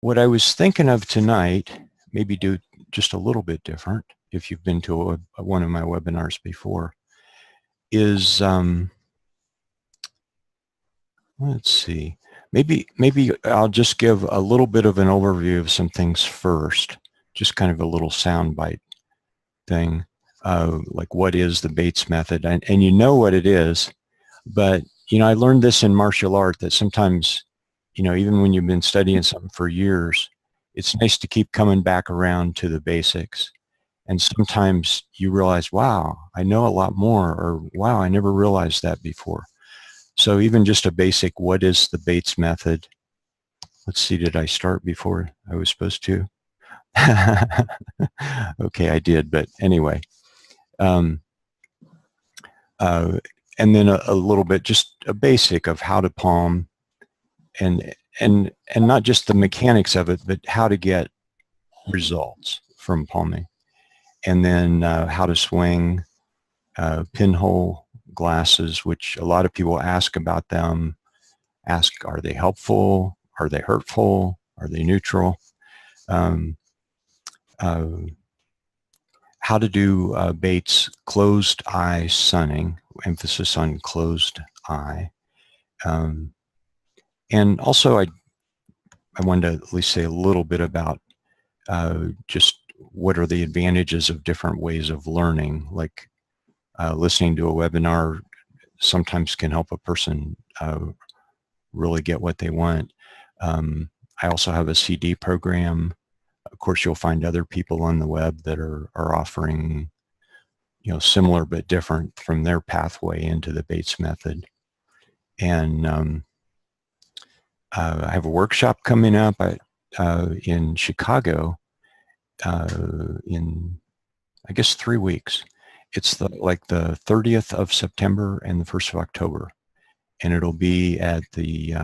What I was thinking of tonight, maybe do just a little bit different if you've been to one of my webinars before, is, let's see, maybe I'll just give a little bit of an overview of some things first, just kind of a little soundbite thing, like what is the Bates method, and you know what it is, but I learned this in martial art that sometimes, even when you've been studying something for years, it's nice to keep coming back around to the basics. And sometimes you realize, wow, I know a lot more, or wow, I never realized that before. So even just a basic, what is the Bates method? Let's see, did I start before I was supposed to? Okay, I did, but anyway. And then a little bit, just a basic of how to palm, and not just the mechanics of it, but how to get results from palming. And then how to swing, pinhole glasses, which a lot of people ask about them. Ask, are they helpful? Are they hurtful? Are they neutral? How to do Bates closed eye sunning, emphasis on closed eye. And also I wanted to at least say a little bit about just what are the advantages of different ways of learning, like listening to a webinar sometimes can help a person really get what they want. I also have a CD program. Of course, you'll find other people on the web that are offering, similar but different from their pathway into the Bates method. And I have a workshop coming up in Chicago in, I guess, 3 weeks. It's like the 30th of September and the 1st of October. And it'll be at the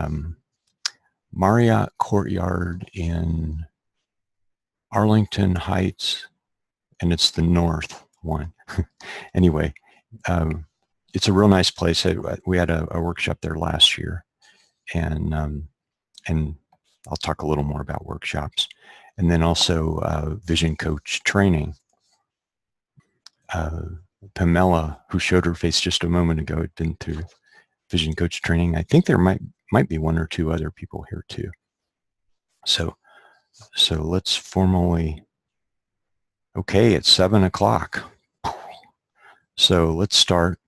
Marriott Courtyard in Arlington Heights, and it's the north one. Anyway, it's a real nice place. We had a workshop there last year, and I'll talk a little more about workshops. And then also vision coach training. Pamela, who showed her face just a moment ago, had been through vision coach training. I think there might be one or two other people here too. So let's formally, okay, it's 7 o'clock. So let's start.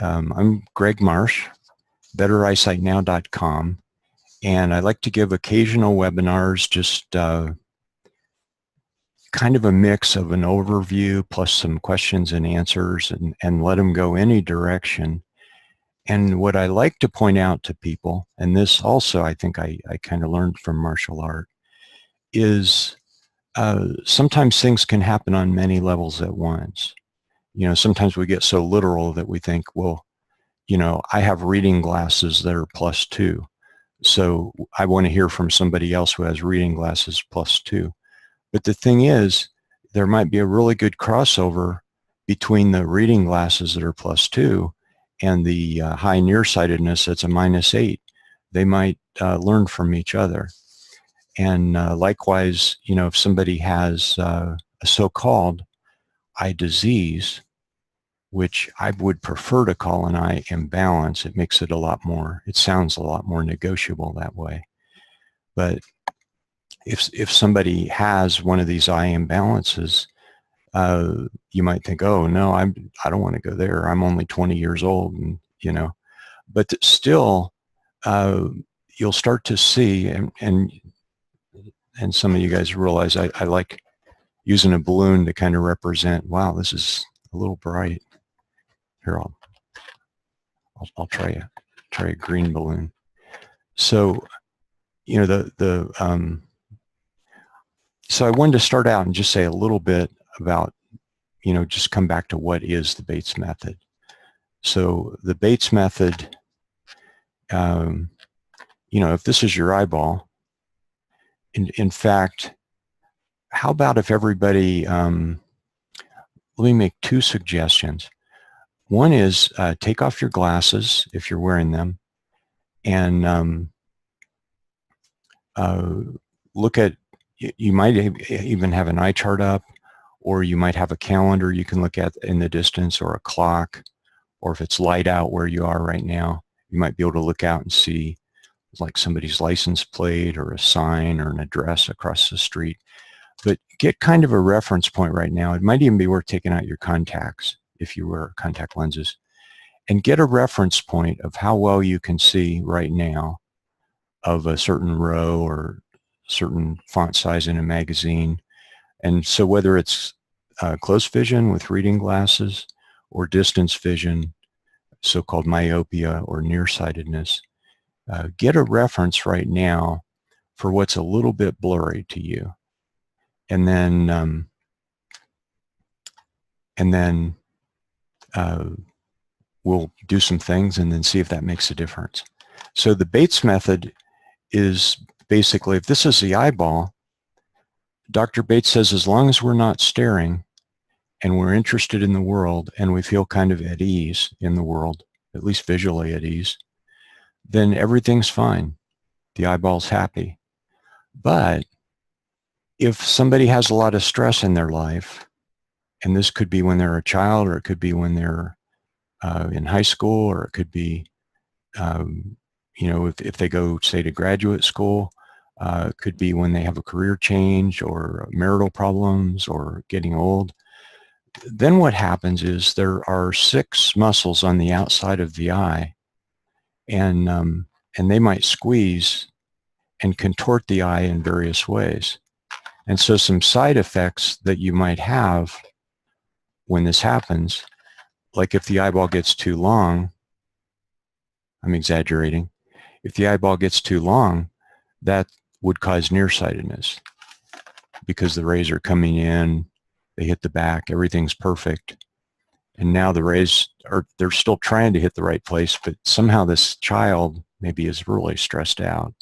I'm Greg Marsh, betterEyesightNow.com, and I like to give occasional webinars, just kind of a mix of an overview plus some questions and answers, and let them go any direction. And what I like to point out to people, and this also I think I kind of learned from martial art, is sometimes things can happen on many levels at once. Sometimes we get so literal that we think, well, I have reading glasses that are +2. So I want to hear from somebody else who has reading glasses +2. But the thing is, there might be a really good crossover between the reading glasses that are +2 and the high nearsightedness that's a -8. They might learn from each other. And likewise, if somebody has a so-called eye disease, which I would prefer to call an eye imbalance, it makes it it sounds a lot more negotiable that way. But if somebody has one of these eye imbalances, you might think, oh no, I don't want to go there. I'm only 20 years old, and but still, you'll start to see, and some of you guys realize I like using a balloon to kind of represent, wow, this is a little bright. Here, I'll try a green balloon. So, so I wanted to start out and just say a little bit about, just come back to what is the Bates method. So the Bates method, if this is your eyeball, in fact, how about if everybody, let me make 2 suggestions. One is take off your glasses if you're wearing them, and look at, you might even have an eye chart up, or you might have a calendar you can look at in the distance, or a clock, or if it's light out where you are right now, you might be able to look out and see like somebody's license plate or a sign or an address across the street. But get kind of a reference point right now. It might even be worth taking out your contacts if you wear contact lenses, and get a reference point of how well you can see right now of a certain row or certain font size in a magazine. And so whether it's close vision with reading glasses or distance vision, so-called myopia or nearsightedness, get a reference right now for what's a little bit blurry to you. And then we'll do some things and then see if that makes a difference. So the Bates method is basically, if this is the eyeball, Dr. Bates says as long as we're not staring and we're interested in the world and we feel kind of at ease in the world, at least visually at ease, then everything's fine. The eyeball's happy. But if somebody has a lot of stress in their life, and this could be when they're a child, or it could be when they're in high school, or it could be, if they go, say, to graduate school, it could be when they have a career change or marital problems or getting old. Then what happens is there are 6 muscles on the outside of the eye, and they might squeeze and contort the eye in various ways. And so some side effects that you might have when this happens, like if the eyeball gets too long, I'm exaggerating, if the eyeball gets too long, that would cause nearsightedness because the rays are coming in, they hit the back, everything's perfect. And now the rays they're still trying to hit the right place, but somehow this child maybe is really stressed out.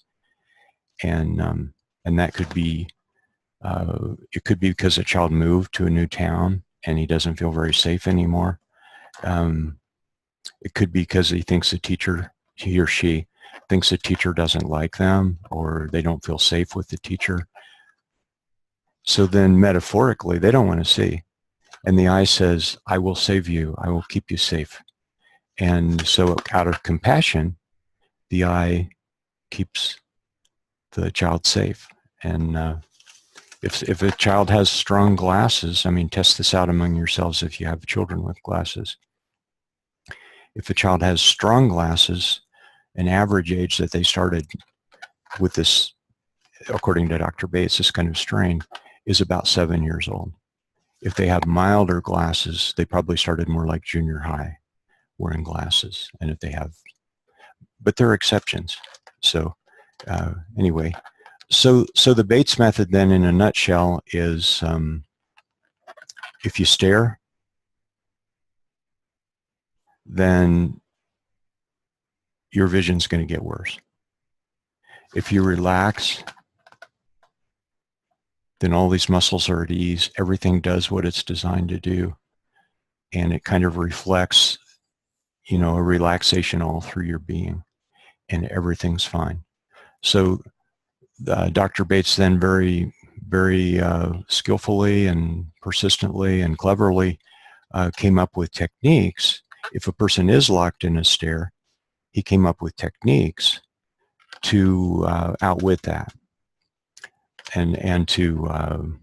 And that could be, it could be because a child moved to a new town and he doesn't feel very safe anymore. It could be because he thinks the teacher, he or she thinks the teacher doesn't like them, or they don't feel safe with the teacher. So then metaphorically, they don't want to see. And the eye says, I will save you. I will keep you safe. And so out of compassion, the eye keeps the child safe. And if a child has strong glasses, I mean, test this out among yourselves if you have children with glasses. If a child has strong glasses, an average age that they started with this, according to Dr. Bates, this kind of strain, is about 7 years old. If they have milder glasses, they probably started more like junior high wearing glasses. And if they have, but there are exceptions. So anyway, so the Bates method then in a nutshell is if you stare, then your vision's going to get worse. If you relax, then all these muscles are at ease. Everything does what it's designed to do. And it kind of reflects, a relaxation all through your being. And everything's fine. So Dr. Bates then very, very skillfully and persistently and cleverly came up with techniques. If a person is locked in a stare, he came up with techniques to outwit that and to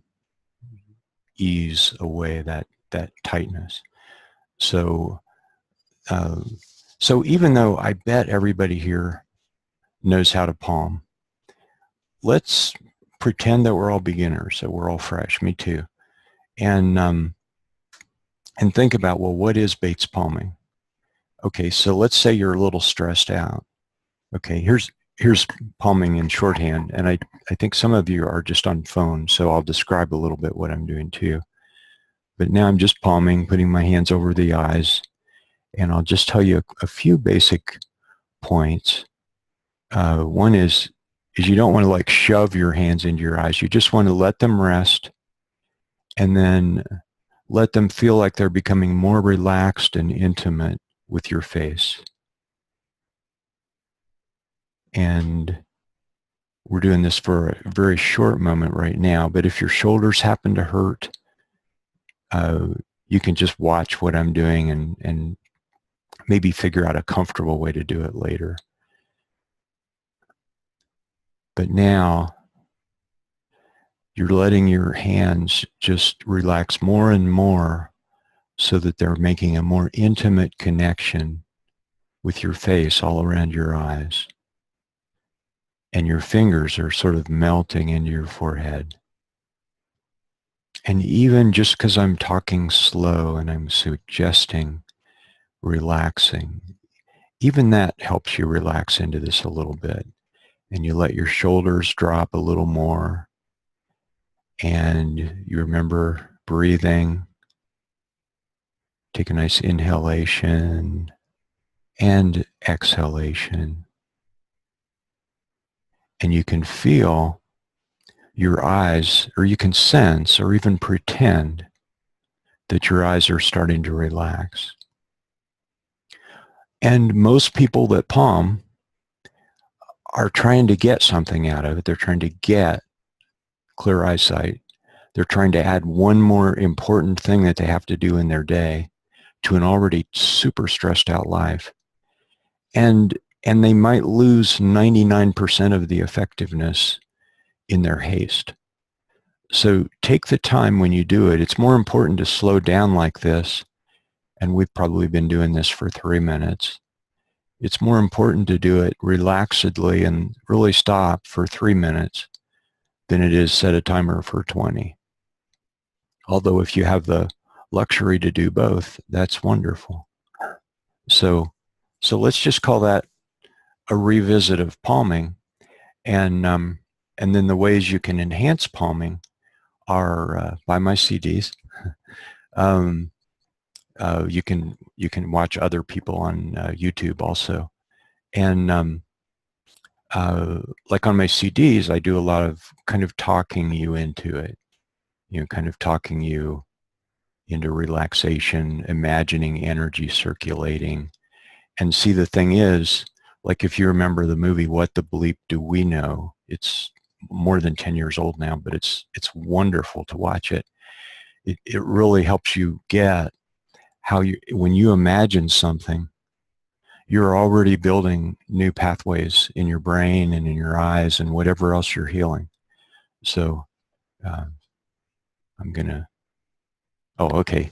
ease away that tightness. So even though I bet everybody here knows how to palm, let's pretend that we're all beginners, that we're all fresh, me too. And think about, well, what is Bates palming? Okay, so let's say you're a little stressed out. Okay, here's palming in shorthand, and I think some of you are just on phone, so I'll describe a little bit what I'm doing too. But now I'm just palming, putting my hands over the eyes, and I'll just tell you a few basic points. One is you don't want to like shove your hands into your eyes. You just want to let them rest and then let them feel like they're becoming more relaxed and intimate with your face. And we're doing this for a very short moment right now, but if your shoulders happen to hurt, you can just watch what I'm doing and maybe figure out a comfortable way to do it later. But now you're letting your hands just relax more and more so that they're making a more intimate connection with your face all around your eyes. And your fingers are sort of melting into your forehead. And even just because I'm talking slow and I'm suggesting relaxing, even that helps you relax into this a little bit. And you let your shoulders drop a little more. And you remember breathing. Take a nice inhalation and exhalation. And you can feel your eyes, or you can sense or even pretend that your eyes are starting to relax. And most people that palm are trying to get something out of it. They're trying to get clear eyesight. They're trying to add one more important thing that they have to do in their day to an already super stressed out life. And they might lose 99% of the effectiveness in their haste. So take the time when you do it. It's more important to slow down like this, and we've probably been doing this for 3 minutes. It's more important to do it relaxedly and really stop for 3 minutes than it is set a timer for 20. Although if you have the luxury to do both, that's wonderful. So let's just call that a revisit of palming. And then the ways you can enhance palming are buy my CDs. You can watch other people on YouTube also. And like on my CDs, I do a lot of kind of talking you into it, kind of talking you into relaxation, imagining energy circulating. And see, the thing is, like if you remember the movie, What the Bleep Do We Know? It's more than 10 years old now, but it's wonderful to watch it. It really helps you get how when you imagine something, you're already building new pathways in your brain and in your eyes and whatever else you're healing. So I'm gonna, oh, okay.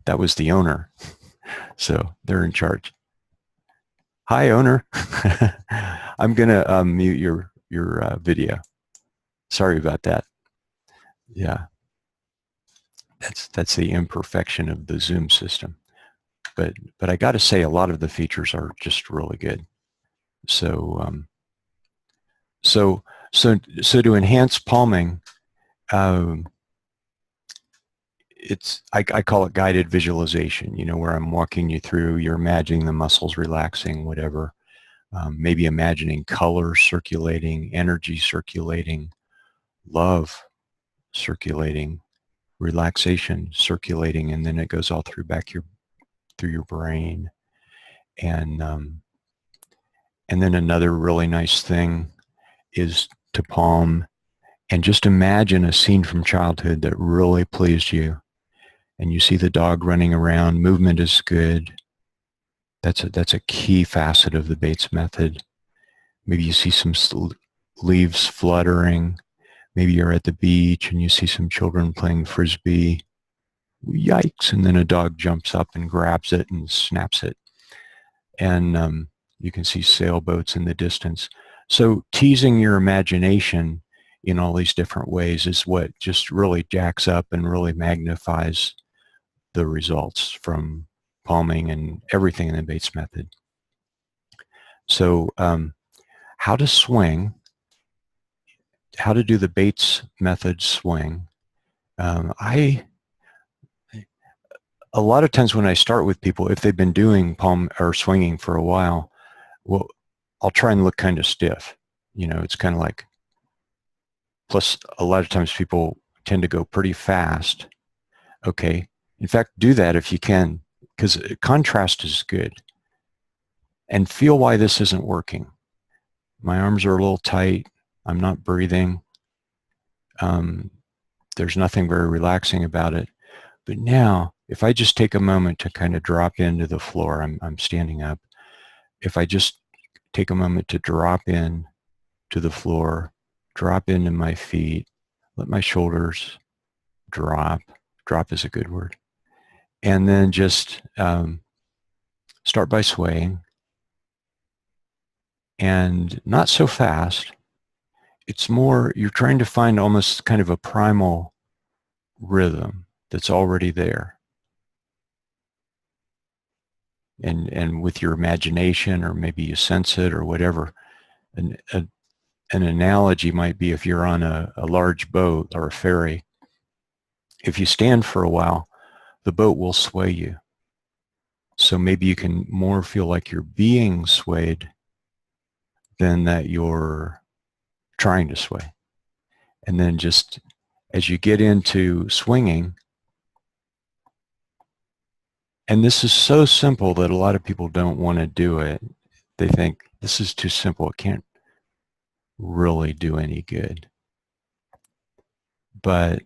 That was the owner. So they're in charge. Hi, owner. I'm gonna mute your video. Sorry about that. Yeah, that's the imperfection of the Zoom system. But I got to say, a lot of the features are just really good. So so to enhance palming, I call it guided visualization. Where I'm walking you through, you're imagining the muscles relaxing, whatever. Maybe imagining color circulating, energy circulating, love circulating, relaxation circulating, and then it goes all through through your brain. And then another really nice thing is to palm and just imagine a scene from childhood that really pleased you. And you see the dog running around, movement is good. That's a key facet of the Bates method. Maybe you see some leaves fluttering. Maybe you're at the beach and you see some children playing frisbee. Yikes, and then a dog jumps up and grabs it and snaps it. And you can see sailboats in the distance. So teasing your imagination in all these different ways is what just really jacks up and really magnifies the results from palming and everything in the Bates method. So how to swing, how to do the Bates method swing. A lot of times when I start with people, if they've been doing palm or swinging for a while, well, I'll try and look kind of stiff. It's kind of like, plus a lot of times people tend to go pretty fast. Okay. In fact, do that if you can, because contrast is good. And feel why this isn't working. My arms are a little tight. I'm not breathing. There's nothing very relaxing about it. But now, if I just take a moment to kind of drop into the floor, I'm standing up. If I just take a moment to drop in to the floor, drop into my feet, let my shoulders drop. Drop is a good word. And then just start by swaying. And not so fast. It's more, you're trying to find almost kind of a primal rhythm that's already there. And with your imagination, or maybe you sense it or whatever. An analogy might be if you're on a large boat or a ferry. If you stand for a while, the boat will sway you. So maybe you can more feel like you're being swayed than that you're trying to sway. And then just as you get into swinging, and this is so simple that a lot of people don't want to do it. They think this is too simple. It can't really do any good. But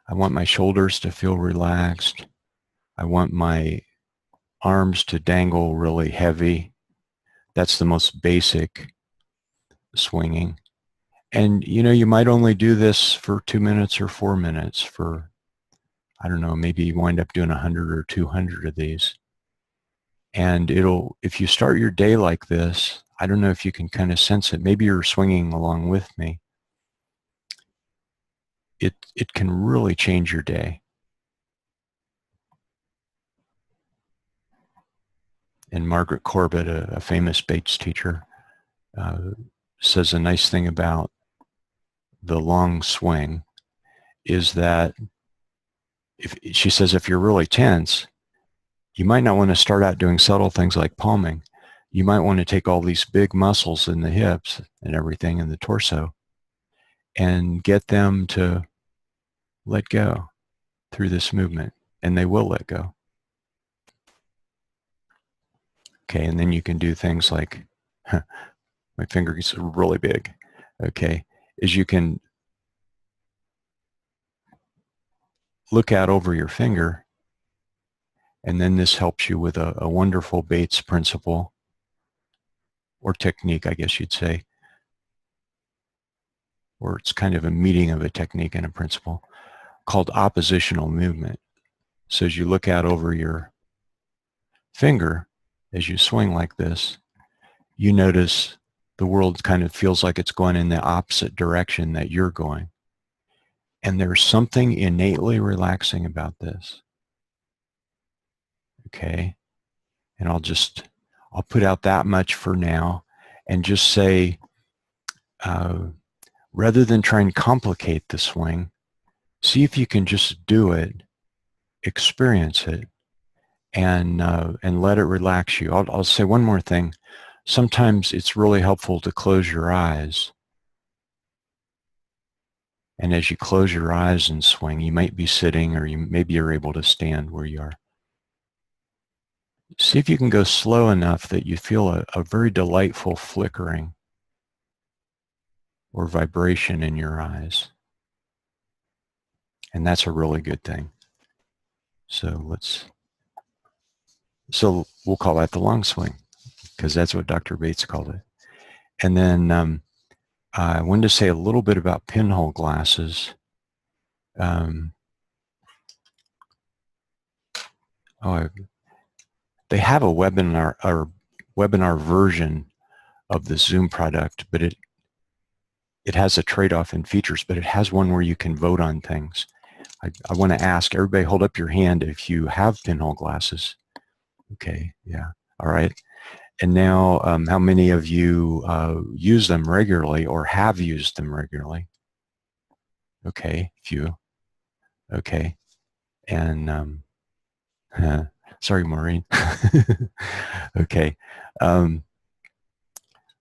I want my shoulders to feel relaxed. I want my arms to dangle really heavy. That's the most basic swinging. And you might only do this for 2 minutes or 4 minutes for, I don't know, maybe you wind up doing 100 or 200 of these. And if you start your day like this, I don't know if you can kind of sense it. Maybe you're swinging along with me. It can really change your day. And Margaret Corbett, a famous Bates teacher, says a nice thing about the long swing is that she says if you're really tense, you might not want to start out doing subtle things like palming. You might want to take all these big muscles in the hips and everything in the torso and get them to let go through this movement, and they will let go. Okay, and then you can do things like, my finger gets really big, okay, is you can look out over your finger, and then this helps you with a wonderful Bates principle, or technique, I guess you'd say, or it's kind of a meeting of a technique and a principle, called oppositional movement. So as you look out over your finger, as you swing like this, you notice the world kind of feels like it's going in the opposite direction that you're going. And there's something innately relaxing about this. Okay. And I'll put out that much for now and just say, rather than try and complicate the swing, see if you can just do it, experience it, and let it relax you. I'll say one more thing. Sometimes it's really helpful to close your eyes. And as you close your eyes and swing, you might be sitting, or maybe you're able to stand where you are. See if you can go slow enough that you feel a very delightful flickering or vibration in your eyes. And that's a really good thing. So we'll call that the long swing, because that's what Dr. Bates called it. And then I wanted to say a little bit about pinhole glasses. They have a webinar version of the Zoom product, but it has a trade-off in features, but it has one where you can vote on things. I want to ask everybody, hold up your hand if you have pinhole glasses. Okay, yeah, all right. And now, how many of you use them regularly or have used them regularly? Okay, few. Okay, and sorry, Maureen. Okay,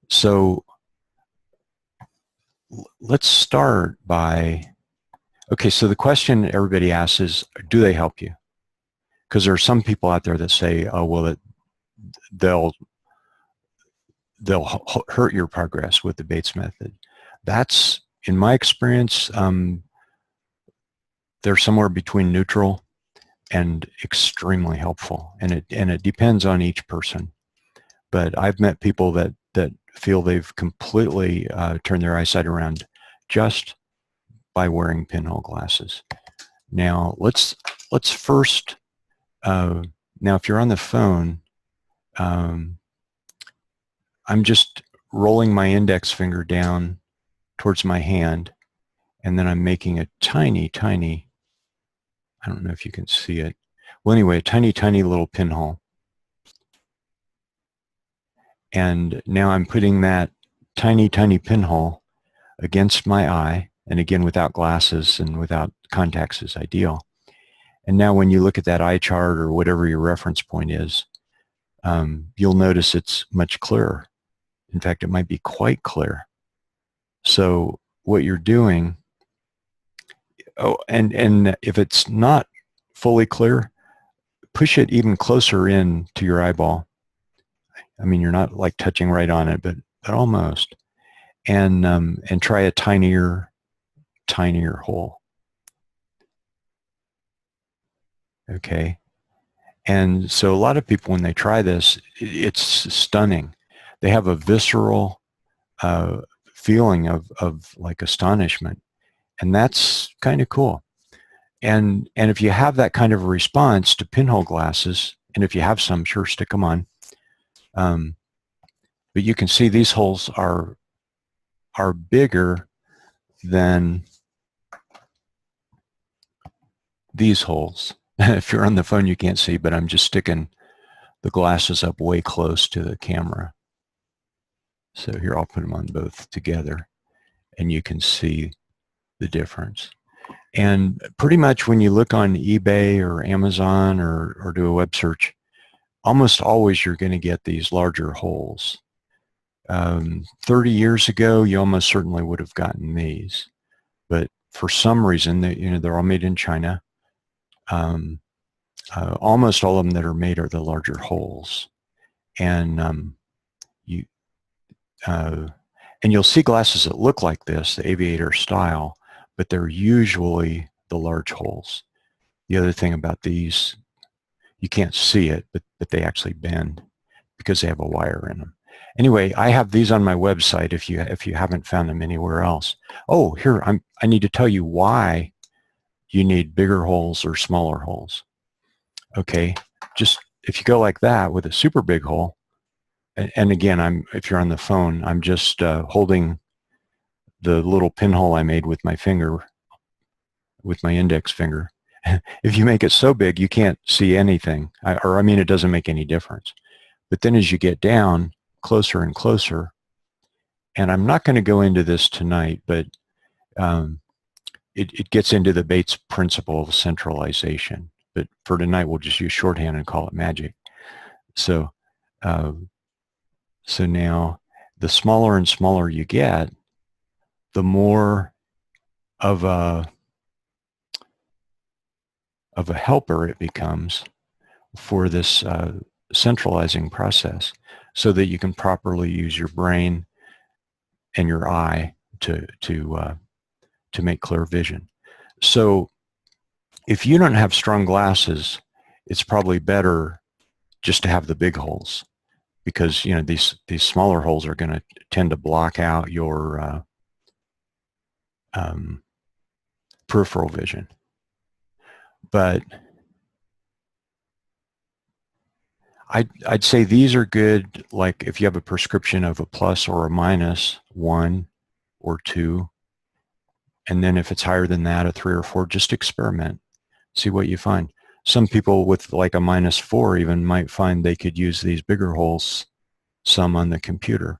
so let's start by, okay, so the question everybody asks is, do they help you? Because there are some people out there that say, oh, well, they'll hurt your progress with the Bates method. That's, in my experience, they're somewhere between neutral and extremely helpful, and it depends on each person. But I've met people that feel they've completely turned their eyesight around just by wearing pinhole glasses. Now let's first. Now, if you're on the phone, I'm just rolling my index finger down towards my hand, and then I'm making a tiny, tiny, I don't know if you can see it. Well, anyway, a tiny, tiny little pinhole. And now I'm putting that tiny, tiny pinhole against my eye, and again, without glasses and without contacts is ideal. And now when you look at that eye chart or whatever your reference point is, you'll notice it's much clearer. In fact, it might be quite clear. So what you're doing, and if it's not fully clear, push it even closer in to your eyeball. I mean, you're not like touching right on it, but almost. And try a tinier hole. Okay. And so a lot of people, when they try this, it's stunning. They have a visceral feeling of like astonishment. And that's kind of cool. And if you have that kind of a response to pinhole glasses, and if you have some, sure, stick them on. But you can see these holes are bigger than these holes. If you're on the phone, you can't see, but I'm just sticking the glasses up way close to the camera. So here, I'll put them on both together, and you can see the difference. And pretty much when you look on eBay or Amazon or do a web search, almost always you're going to get these larger holes. 30 years ago, you almost certainly would have gotten these, but for some reason, they're all made in China. Almost all of them that are made are the larger holes, and you'll see glasses that look like this, the aviator style, but they're usually the large holes. The other thing about these, you can't see it, but they actually bend because they have a wire in them. Anyway, I have these on my website if you haven't found them anywhere else. Oh, here, I need to tell you why you need bigger holes or smaller holes. Okay, just if you go like that with a super big hole, and again, if you're on the phone, I'm just holding the little pinhole I made with my finger, with my index finger. If you make it so big, you can't see anything, I mean, it doesn't make any difference. But then as you get down closer and closer, and I'm not going to go into this tonight, but it gets into the Bates principle of centralization. But for tonight, we'll just use shorthand and call it magic. So, so now the smaller and smaller you get, the more of a helper it becomes for this centralizing process, so that you can properly use your brain and your eye to make clear vision. So if you don't have strong glasses, it's probably better just to have the big holes, because these smaller holes are going to tend to block out your peripheral vision. But I'd say these are good, like if you have a prescription of a plus or a minus 1 or 2, and then if it's higher than that, a 3 or 4, just experiment, see what you find. Some people with like a -4 even might find they could use these bigger holes some on the computer,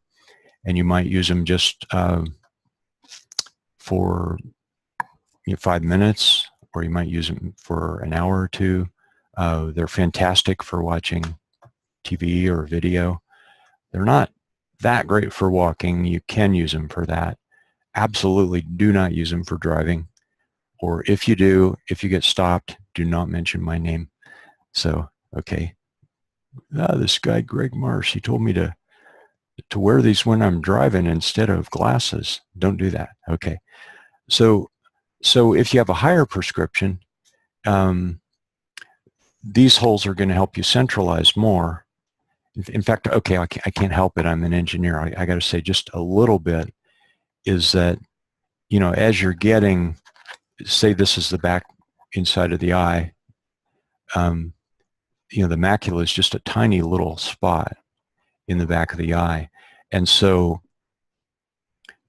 and you might use them just for 5 minutes, or you might use them for an hour or 2. They're fantastic for watching TV or video. They're not that great for walking. You can use them for that. Absolutely do not use them for driving. Or if you do, if you get stopped, do not mention my name. So, okay. This guy, Greg Marsh, he told me to to wear these when I'm driving instead of glasses. Don't do that. Okay. So if you have a higher prescription, these holes are going to help you centralize more. In fact, okay, I can't help it. I'm an engineer. I got to say just a little bit is that, you know, as you're getting, say this is the back inside of the eye, you know, the macula is just a tiny little spot in the back of the eye. And so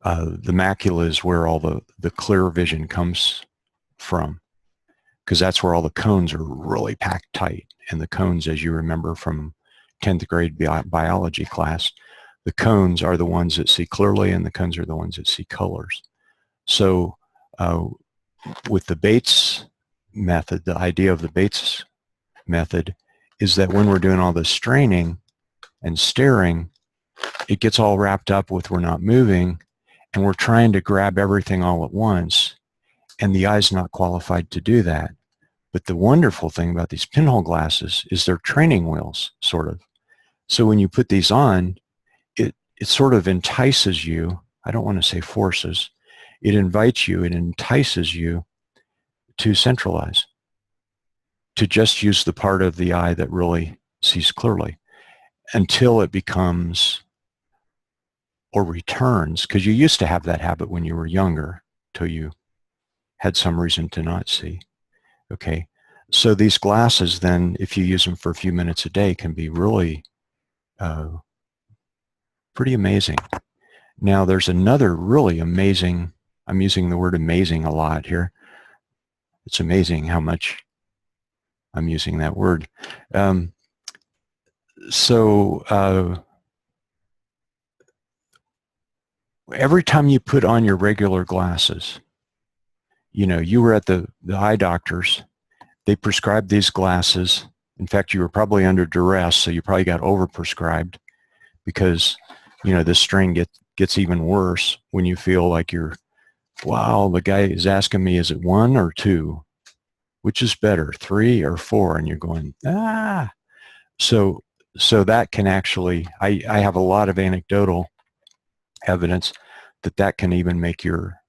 the macula is where all the clear vision comes from, because that's where all the cones are really packed tight. And the cones, as you remember from 10th grade biology class, the cones are the ones that see clearly and the cones are the ones that see colors. So with the Bates method, the idea of the Bates method is that when we're doing all this straining and staring, it gets all wrapped up with we're not moving and we're trying to grab everything all at once, and the eye's not qualified to do that. But the wonderful thing about these pinhole glasses is they're training wheels, sort of. So when you put these on, it sort of entices you. I don't want to say forces. It invites you, it entices you to centralize, to just use the part of the eye that really sees clearly until it becomes or returns, because you used to have that habit when you were younger till you had some reason to not see. Okay, so these glasses then, if you use them for a few minutes a day, can be really pretty amazing. Now there's another really amazing, I'm using the word amazing a lot here. It's amazing how much I'm using that word. Every time you put on your regular glasses, you know, you were at the eye doctor's, they prescribed these glasses. In fact, you were probably under duress, so you probably got overprescribed because, you know, this strain gets even worse when you feel like you're, wow, the guy is asking me, is it 1 or 2? Which is better, 3 or 4? And you're going, ah. So that can actually, I have a lot of anecdotal evidence that can even make your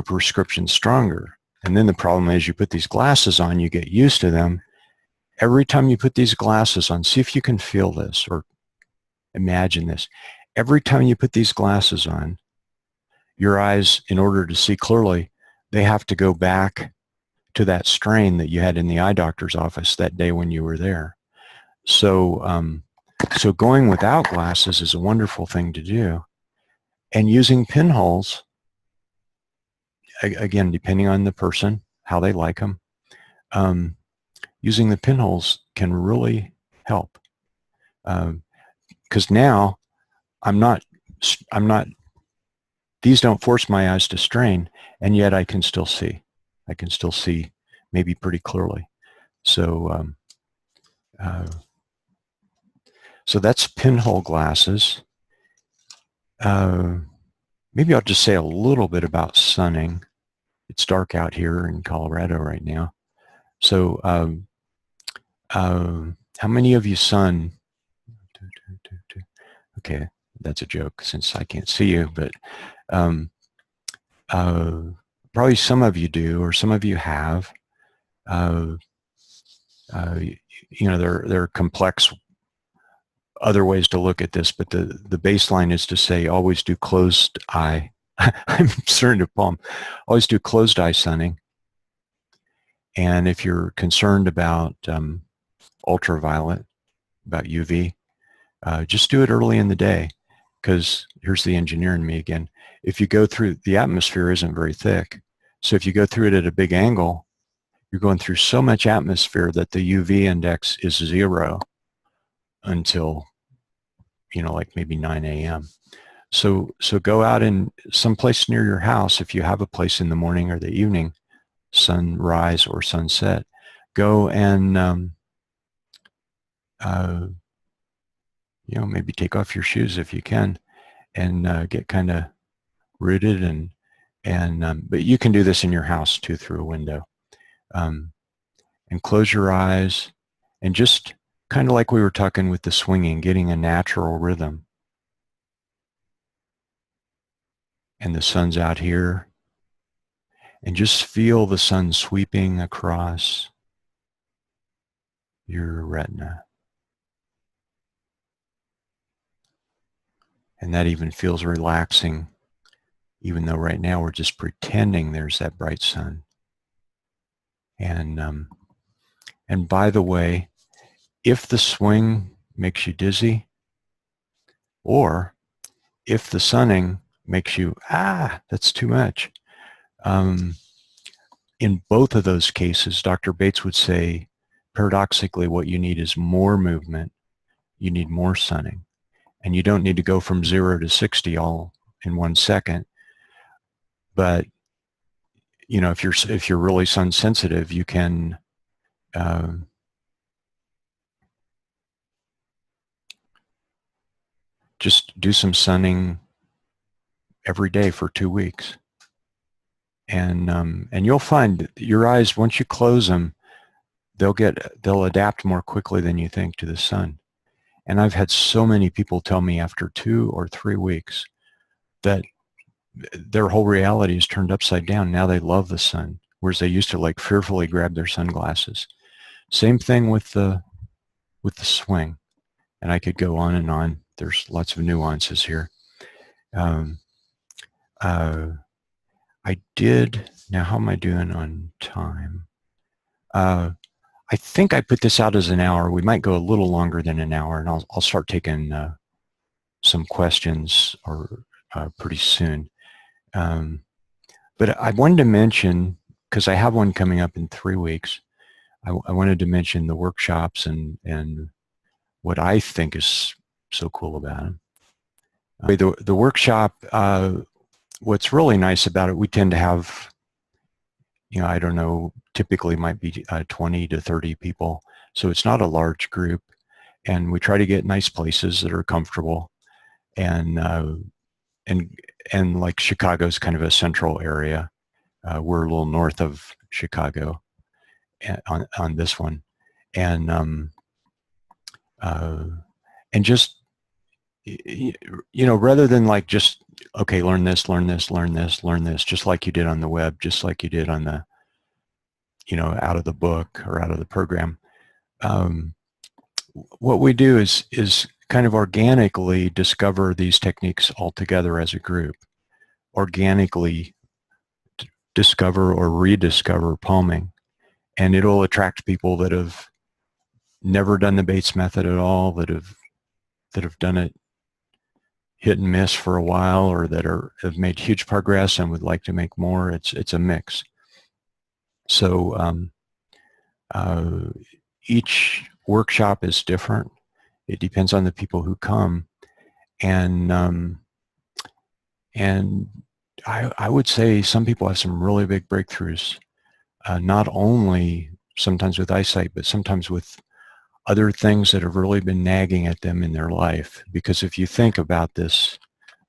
prescription stronger. And then the problem is you put these glasses on, you get used to them. Every time you put these glasses on, see if you can feel this or imagine this. Every time you put these glasses on, your eyes, in order to see clearly, they have to go back to that strain that you had in the eye doctor's office that day when you were there. So, so going without glasses is a wonderful thing to do. And using pinholes, again, depending on the person, how they like them, using the pinholes can really help. Because now I'm not, these don't force my eyes to strain, and yet I can still see. I can still see maybe pretty clearly. So, so that's pinhole glasses. Maybe I'll just say a little bit about sunning. It's dark out here in Colorado right now. So how many of you sun? Okay, that's a joke since I can't see you, but probably some of you do, or some of you have. You know, there are complex other ways to look at this, but the baseline is to say always do closed eye. I'm starting to palm. Always do closed eye sunning. And if you're concerned about ultraviolet, about UV, just do it early in the day, because here's the engineer in me again. If you go through, the atmosphere isn't very thick. So if you go through it at a big angle, you're going through so much atmosphere that the UV index is 0 until, you know, like maybe 9 a.m. So go out in someplace near your house, if you have a place in the morning or the evening, sunrise or sunset, go and you know, maybe take off your shoes if you can, and get kind of rooted, and but you can do this in your house too through a window, and close your eyes and just kind of like we were talking with the swinging, getting a natural rhythm. And the sun's out here. And just feel the sun sweeping across your retina. And that even feels relaxing, even though right now we're just pretending there's that bright sun. And by the way, if the swing makes you dizzy, or if the sunning makes you, that's too much, in both of those cases, Dr. Bates would say, paradoxically, what you need is more movement. You need more sunning. And you don't need to go from 0 to 60 all in 1 second. But, you know, if you're really sun sensitive, you can just do some sunning every day for 2 weeks. And you'll find that your eyes, once you close them, they'll adapt more quickly than you think to the sun. And I've had so many people tell me after 2 or 3 weeks that their whole reality is turned upside down. Now they love the sun, whereas they used to like fearfully grab their sunglasses. Same thing with the swing. And I could go on and on. There's lots of nuances here. I did, now how am I doing on time? I think I put this out as an hour. We might go a little longer than an hour, and I'll start taking some questions pretty soon. But I wanted to mention, because I have one coming up in 3 weeks, I wanted to mention the workshops and what I think is so cool about them. The workshop, what's really nice about it, we tend to have, you know, I don't know, typically might be 20 to 30 people. So it's not a large group. And we try to get nice places that are comfortable. And like Chicago's kind of a central area. We're a little north of Chicago on this one. And just, you know, rather than like just, okay, learn this, learn this, learn this, learn this, just like you did on the web, just like you did on the, you know, out of the book or out of the program. What we do is kind of organically discover these techniques all together as a group, organically discover or rediscover palming. And it'll attract people that have never done the Bates method at all, that have done it hit and miss for a while, or that have made huge progress and would like to make more. It's a mix. So each workshop is different. It depends on the people who come, and I would say some people have some really big breakthroughs, not only sometimes with eyesight, but sometimes with other things that have really been nagging at them in their life. Because if you think about this,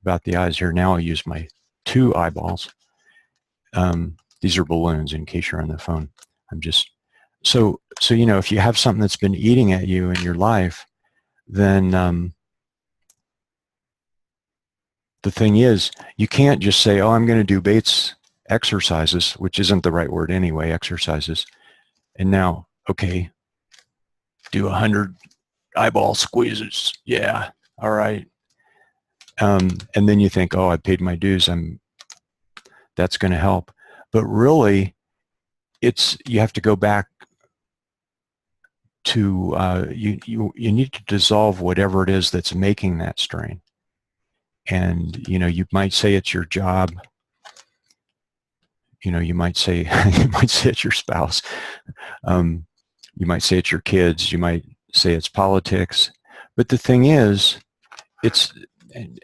about the eyes here, now I use my 2 eyeballs. These are balloons in case you're on the phone. I'm just, so you know, if you have something that's been eating at you in your life, then the thing is, you can't just say, oh, I'm going to do Bates exercises, which isn't the right word anyway, exercises. And now, okay, do 100 eyeball squeezes. Yeah, all right. And then you think, oh, I paid my dues. That's going to help. But really, you have to go back to, you need to dissolve whatever it is that's making that strain. And, you know, you might say it's your job. You know, you might say, it's your spouse. You might say it's your kids. You might say it's politics. But the thing is,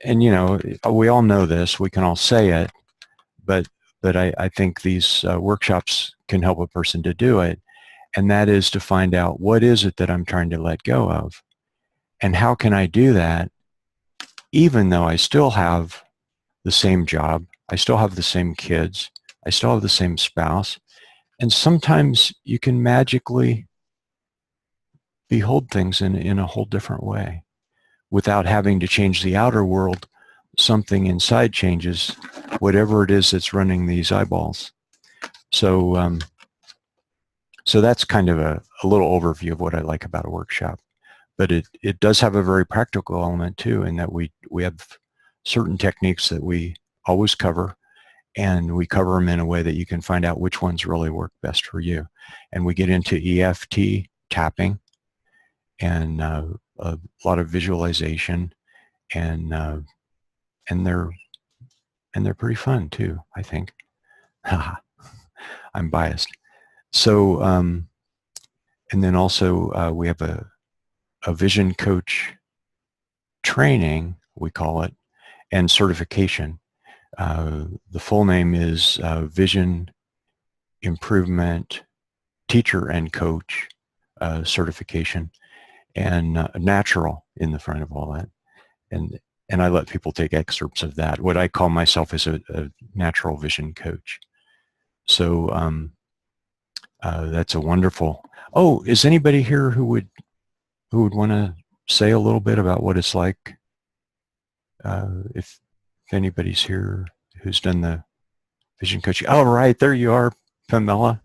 and you know, we all know this, we can all say it, but I think these workshops can help a person to do it. And that is to find out, what is it that I'm trying to let go of? And how can I do that even though I still have the same job, I still have the same kids, I still have the same spouse, and sometimes you can magically behold things in a whole different way. Without having to change the outer world, something inside changes, whatever it is that's running these eyeballs. So, so that's kind of a little overview of what I like about a workshop. But it does have a very practical element too, in that we have certain techniques that we always cover, and we cover them in a way that you can find out which ones really work best for you. And we get into EFT tapping and a lot of visualization, and they're pretty fun too, I think. I'm biased. So, and then also we have a vision coach training, we call it, and certification. The full name is Vision Improvement Teacher and Coach certification, and natural in the front of all that. And I let people take excerpts of that. What I call myself is a natural vision coach. So that's a wonderful. Oh, is anybody here who would want to say a little bit about what it's like? If anybody's here who's done the vision coaching. Oh, right, there you are, Pamela.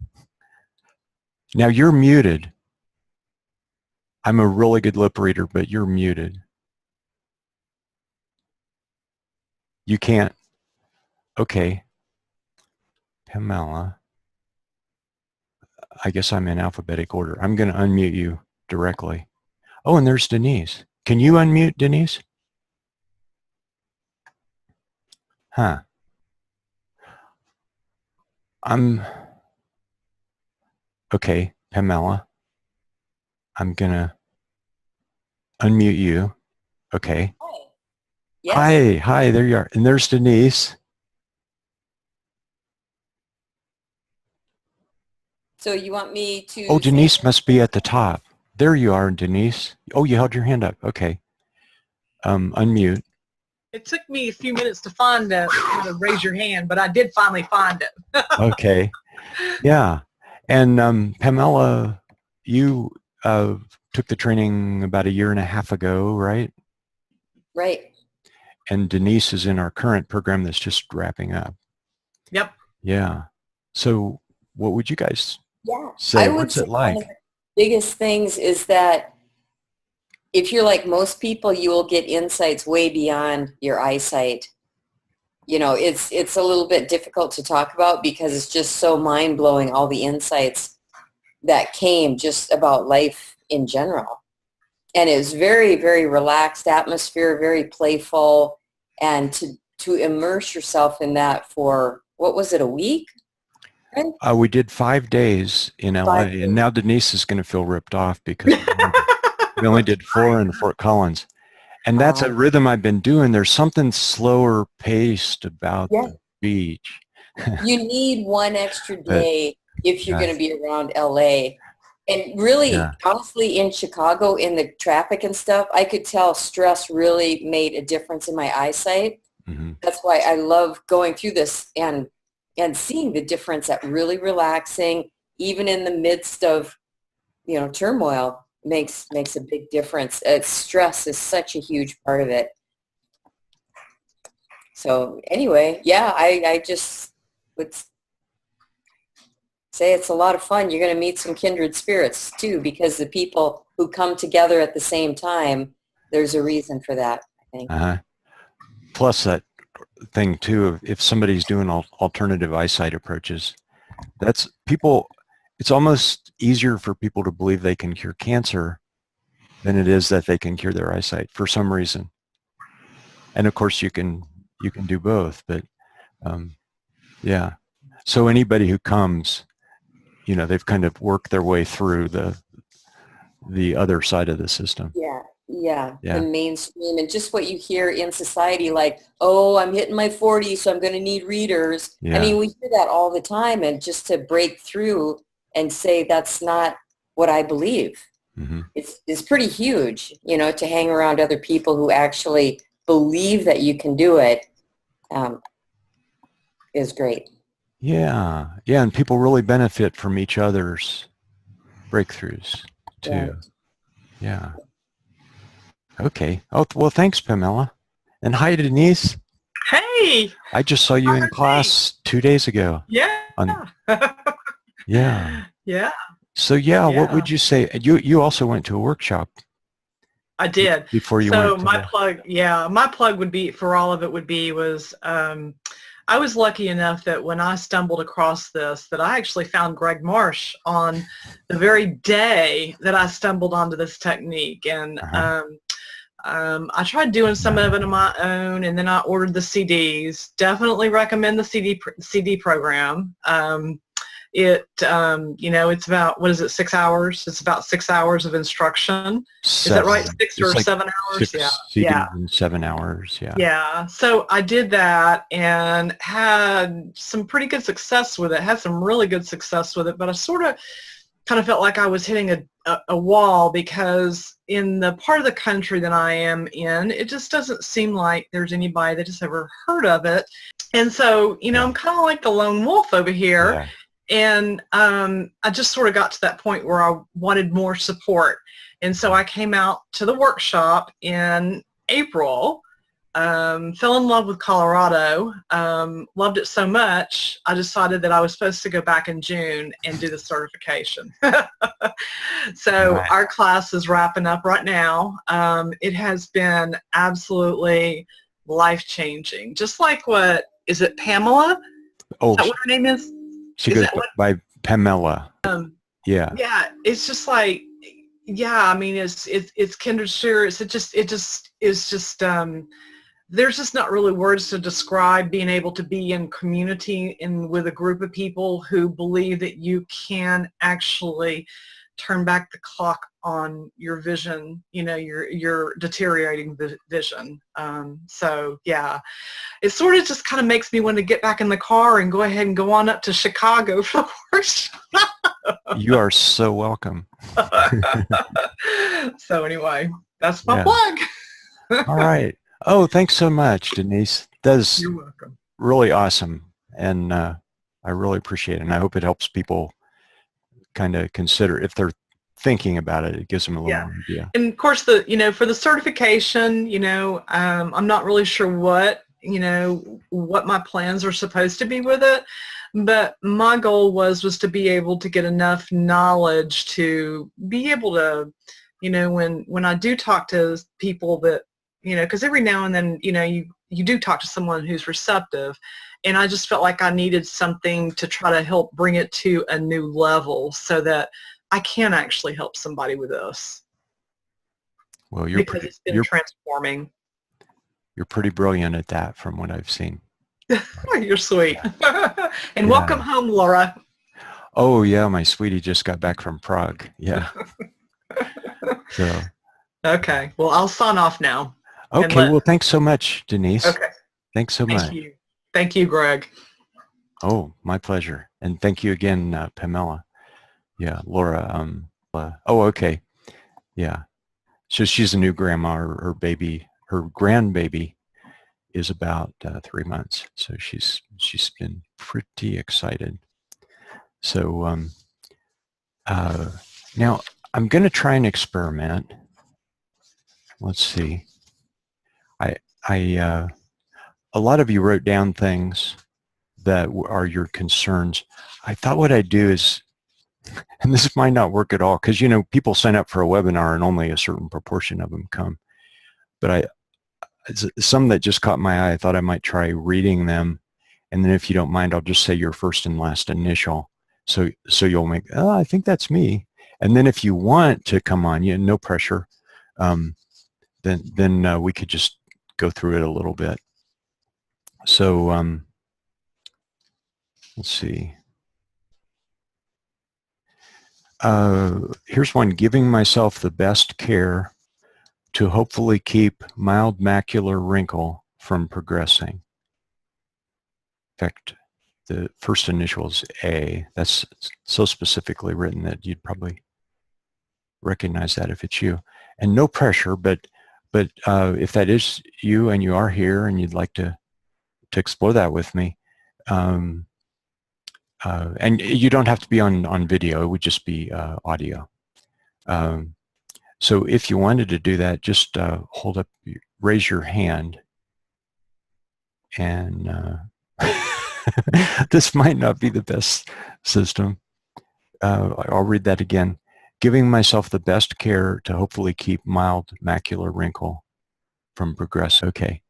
Now you're muted. I'm a really good lip reader, but you're muted. You can't. Okay. Pamela. I guess I'm in alphabetic order. I'm going to unmute you directly. Oh, and there's Denise. Can you unmute, Denise? Huh. Okay, Pamela. I'm going to unmute you. Okay. Hi. Yes. Hi, there you are. And there's Denise. So you want me to... Oh, Denise must be at the top. There you are, Denise. Oh, you held your hand up. Okay. Unmute. It took me a few minutes to find how to raise your hand, but I did finally find it. Okay. Yeah. And Pamela, you took the training about 1.5 years ago, right? Right. And Denise is in our current program that's just wrapping up. Yep. Yeah. So what would you guys say? I would What's say it like? one of the biggest things is that if you're like most people, you will get insights way beyond your eyesight. You know, it's a little bit difficult to talk about because it's just so mind-blowing, all the insights that came just about life in general. And it was very, very relaxed atmosphere, very playful, and to immerse yourself in that for, what was it, a week? Right? We did 5 days in LA, and now Denise is going to feel ripped off because we only did 4 in Fort Collins. And that's a rhythm I've been doing. There's something slower paced about the beach. You need one extra day if you're going to be around LA. And really, honestly, in Chicago, in the traffic and stuff, I could tell stress really made a difference in my eyesight. Mm-hmm. That's why I love going through this and seeing the difference that really relaxing, even in the midst of, you know, turmoil, makes a big difference. Stress is such a huge part of it. So anyway, yeah, I just would say it's a lot of fun. You're going to meet some kindred spirits too, because the people who come together at the same time, there's a reason for that, I think. Uh-huh. Plus that thing too, if somebody's doing alternative eyesight approaches, that's people, it's almost easier for people to believe they can cure cancer than it is that they can cure their eyesight for some reason. And of course you can do both, but yeah. So anybody who comes, you know, they've kind of worked their way through the other side of the system. Yeah, the mainstream and just what you hear in society, like, oh, I'm hitting my 40s, so I'm going to need readers. I mean, we hear that all the time, and just to break through and say that's not what I believe, it's pretty huge, you know, to hang around other people who actually believe that you can do it is great. Yeah, and people really benefit from each other's breakthroughs too. Yeah. Okay. Oh, well, thanks, Pamela. And hi, Denise. Hey, I just saw you in class 2 days ago. yeah, Yeah. yeah, So yeah, what yeah. would you say? You also went to a workshop I did. before you So went to my the. plug, yeah, my plug would be for all of it would be was I was lucky enough that when I stumbled across this, that I actually found Greg Marsh on the very day that I stumbled onto this technique, and Uh-huh. I tried doing some of it on my own, and then I ordered the CDs. Definitely recommend the CD program. It's about, what is it, 6 hours? It's about 6 hours of instruction. Is that right? 6 It's or like 7 hours? Yeah. 6 Yeah. CDs in 7 hours. Yeah. Yeah. So I did that and had some pretty good success with it. Had some really good success with it, but I sort of kind of felt like I was hitting a wall, because in the part of the country that I am in, it just doesn't seem like there's anybody that has ever heard of it. And so, I'm kind of like the lone wolf over here. Yeah. And I just sort of got to that point where I wanted more support. And so I came out to the workshop in April, fell in love with Colorado, loved it so much, I decided that I was supposed to go back in June and do the certification. So Right. our class is wrapping up right now. It has been absolutely life-changing. Just like is it Pamela? Oh, Is that what her name is? she Is goes that what? by Pamela. Yeah. Yeah, it's just like, yeah, I mean, it's kindred spirits. It just is just, there's just not really words to describe being able to be in community and with a group of people who believe that you can actually turn back the clock on your vision, your deteriorating vision. So yeah, it sort of just kind of makes me want to get back in the car and go ahead and go on up to Chicago for the workshop. You are so welcome. So anyway, that's my Yeah. plug. All right. Oh, thanks so much, Denise. That's You're welcome. really awesome. And I really appreciate it. And I hope it helps people kind of consider, if they're thinking about it, it gives them a little Yeah. more idea. And of course, for the certification, I'm not really sure what my plans are supposed to be with it, but my goal was to be able to get enough knowledge to be able to, when I do talk to people that, because every now and then, you do talk to someone who's receptive, and I just felt like I needed something to try to help bring it to a new level so that I can actually help somebody with this. Well, Because it's been transforming. You're pretty brilliant at that from what I've seen. You're sweet. And welcome home, Laura. Oh yeah, my sweetie just got back from Prague. Yeah. So. Okay. Well, I'll sign off now. Okay. Well, thanks so much, Denise. Okay. Thanks so much. Thank you. Thank you, Greg. Oh, my pleasure. And thank you again, Pamela. Yeah, Laura. Oh, okay. Yeah. So she's a new grandma. Her grandbaby is about 3 months. So she's been pretty excited. So now I'm going to try an experiment. Let's see. A lot of you wrote down things that are your concerns. I thought what I'd do is, and this might not work at all, because people sign up for a webinar and only a certain proportion of them come. But some that just caught my eye, I thought I might try reading them, and then if you don't mind, I'll just say your first and last initial. So you'll make, oh, I think that's me. And then if you want to come on, no pressure. Then we could just go through it a little bit. So let's see. Here's one: giving myself the best care to hopefully keep mild macular wrinkle from progressing. In fact, the first initial is A. That's so specifically written that you'd probably recognize that if it's you. And no pressure, but if that is you and you are here and you'd like to explore that with me, and you don't have to be on video, it would just be audio. So if you wanted to do that, just hold up, raise your hand, and this might not be the best system. I'll read that again. Giving myself the best care to hopefully keep mild macular wrinkle from progress. Okay.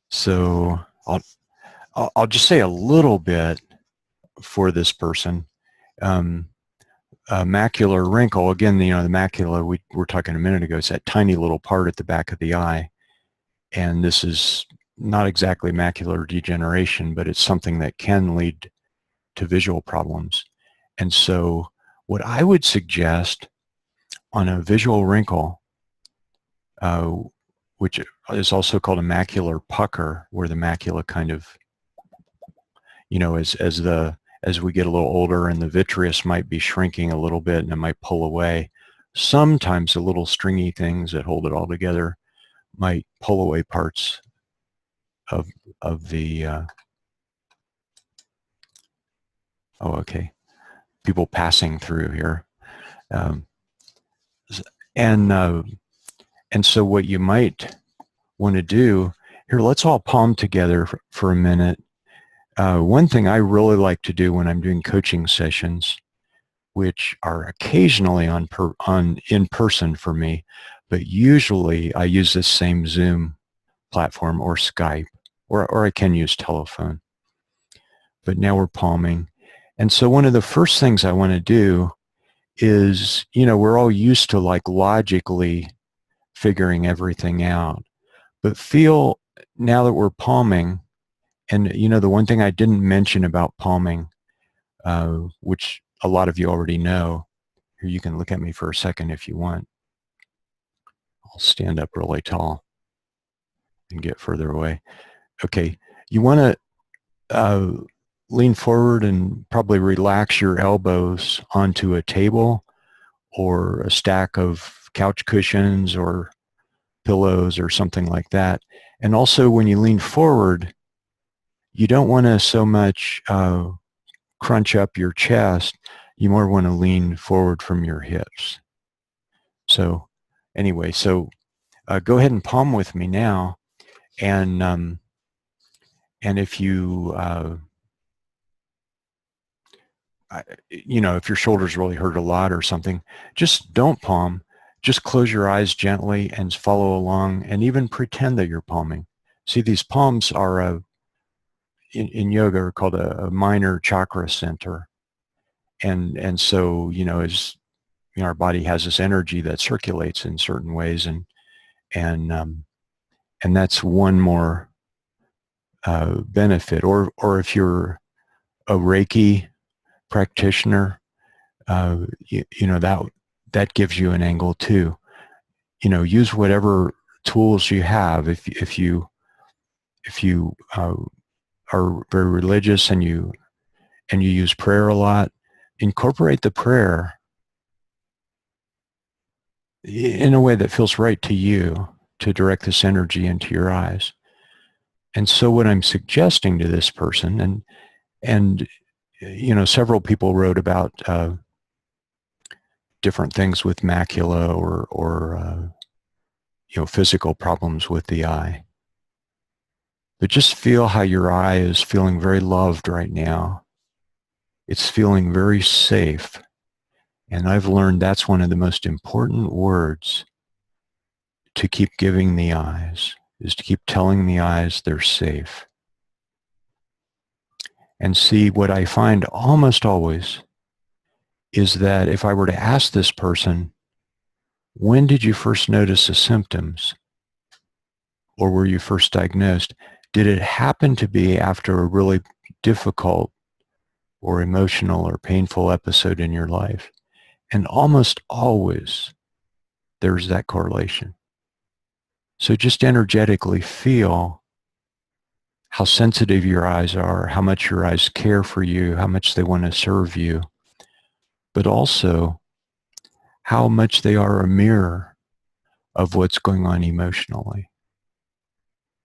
So I'll just say a little bit for this person. Macular wrinkle, again, the macula we were talking a minute ago, is that tiny little part at the back of the eye. And this is not exactly macular degeneration, but it's something that can lead to visual problems. And so what I would suggest on a visual wrinkle, which is also called a macular pucker, where the macula kind of, as we get a little older and the vitreous might be shrinking a little bit and it might pull away. Sometimes the little stringy things that hold it all together might pull away parts of the, people passing through here. And so what you might want to do, here, let's all palm together for a minute. One thing I really like to do when I'm doing coaching sessions, which are occasionally in person for me, but usually I use this same Zoom platform or Skype, or I can use telephone. But now we're palming. And so one of the first things I want to do is, we're all used to like logically figuring everything out, but feel now that we're palming, and the one thing I didn't mention about palming, which a lot of you already know, here you can look at me for a second if you want. I'll stand up really tall and get further away. Okay, you want to lean forward and probably relax your elbows onto a table or a stack of couch cushions or pillows or something like that. And also when you lean forward, you don't want to so much crunch up your chest. You more want to lean forward from your hips. So anyway, go ahead and palm with me now. And if you, if your shoulders really hurt a lot or something, just don't palm. Just close your eyes gently and follow along, and even pretend that you're palming. See, these palms are in yoga are called a minor chakra center, and so as our body has this energy that circulates in certain ways, and that's one more benefit. Or if you're a Reiki practitioner, that gives you an angle too. Use whatever tools you have. If you are very religious and you use prayer a lot, incorporate the prayer in a way that feels right to you to direct this energy into your eyes. And so what I'm suggesting to this person, and several people wrote about different things with macula or physical problems with the eye. But just feel how your eye is feeling very loved right now. It's feeling very safe. And I've learned that's one of the most important words to keep giving the eyes, is to keep telling the eyes they're safe. And see, what I find almost always is that if I were to ask this person, when did you first notice the symptoms? Or were you first diagnosed? Did it happen to be after a really difficult or emotional or painful episode in your life? And almost always there's that correlation. So just energetically feel how sensitive your eyes are, how much your eyes care for you, how much they want to serve you, but also how much they are a mirror of what's going on emotionally.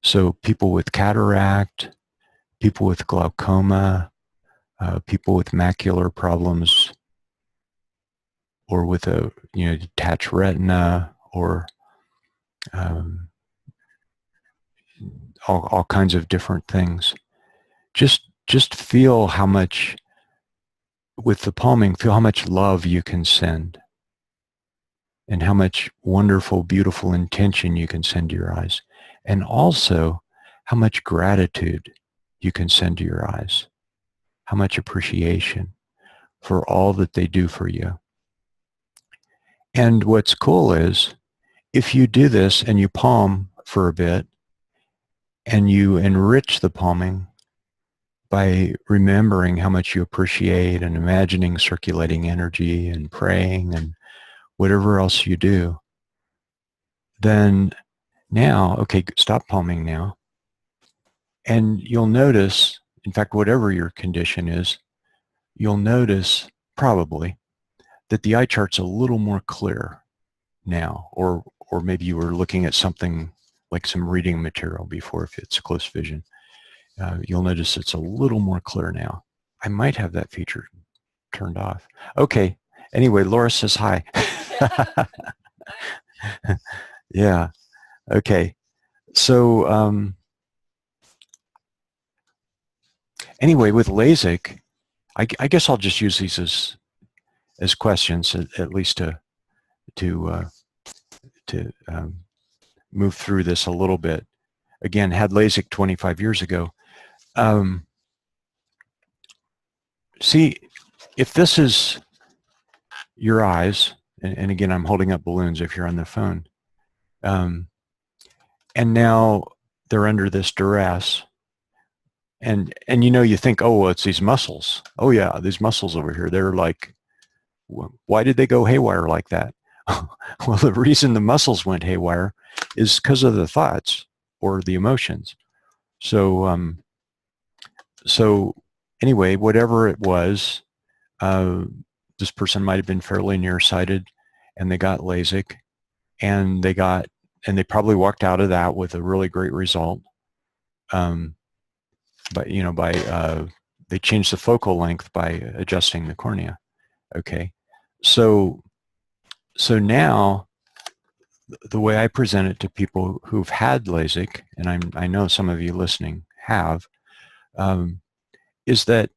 So people with cataract, people with glaucoma, people with macular problems, or with a detached retina, or all kinds of different things. Just feel how much, with the palming, feel how much love you can send, and how much wonderful, beautiful intention you can send to your eyes, and also how much gratitude you can send to your eyes, how much appreciation for all that they do for you. And what's cool is, if you do this and you palm for a bit, and you enrich the palming by remembering how much you appreciate and imagining circulating energy and praying and whatever else you do, then now, okay, stop palming now. And you'll notice, in fact, whatever your condition is, you'll notice probably that the eye chart's a little more clear now, or maybe you were looking at something like some reading material before if it's close vision. You'll notice it's a little more clear now. I might have that feature turned off. Okay. Anyway, Laura says hi. Yeah. Okay. So anyway, with LASIK, I guess I'll just use these as questions, at least to move through this a little bit. Again, had LASIK 25 years ago. See, if this is your eyes, and again, I'm holding up balloons if you're on the phone, and now they're under this duress, and you think, oh, well, it's these muscles. Oh yeah, these muscles over here, they're like, why did they go haywire like that? Well, the reason the muscles went haywire is because of the thoughts or the emotions. So so anyway, whatever it was, this person might have been fairly nearsighted, and they got LASIK, and they probably walked out of that with a really great result. But they changed the focal length by adjusting the cornea. Okay, so now the way I present it to people who've had LASIK, and I know some of you listening have, is that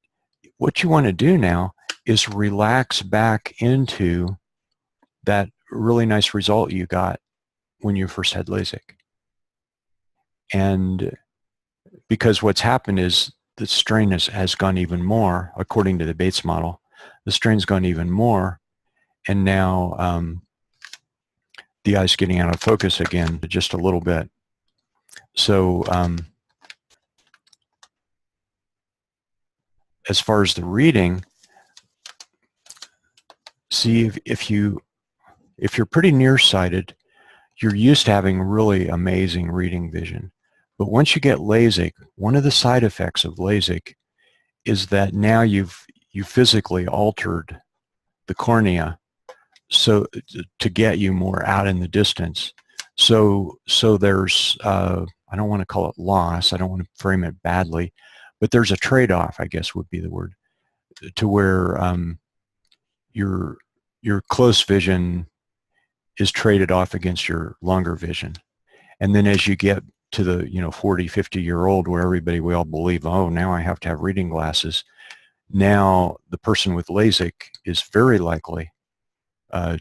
what you want to do now is relax back into that really nice result you got when you first had LASIK. And because what's happened is the strain has gone even more, according to the Bates model, the strain's gone even more, and now the eye's getting out of focus again just a little bit. So as far as the reading, see, if you're pretty nearsighted, you're used to having really amazing reading vision. But once you get LASIK, one of the side effects of LASIK is that now you've physically altered the cornea so to get you more out in the distance. So there's I don't want to call it loss, I don't want to frame it badly, but there's a trade-off, I guess would be the word, to where your close vision is traded off against your longer vision. And then as you get to the 40, 50-year-old where we all believe, oh, now I have to have reading glasses, now the person with LASIK is very likely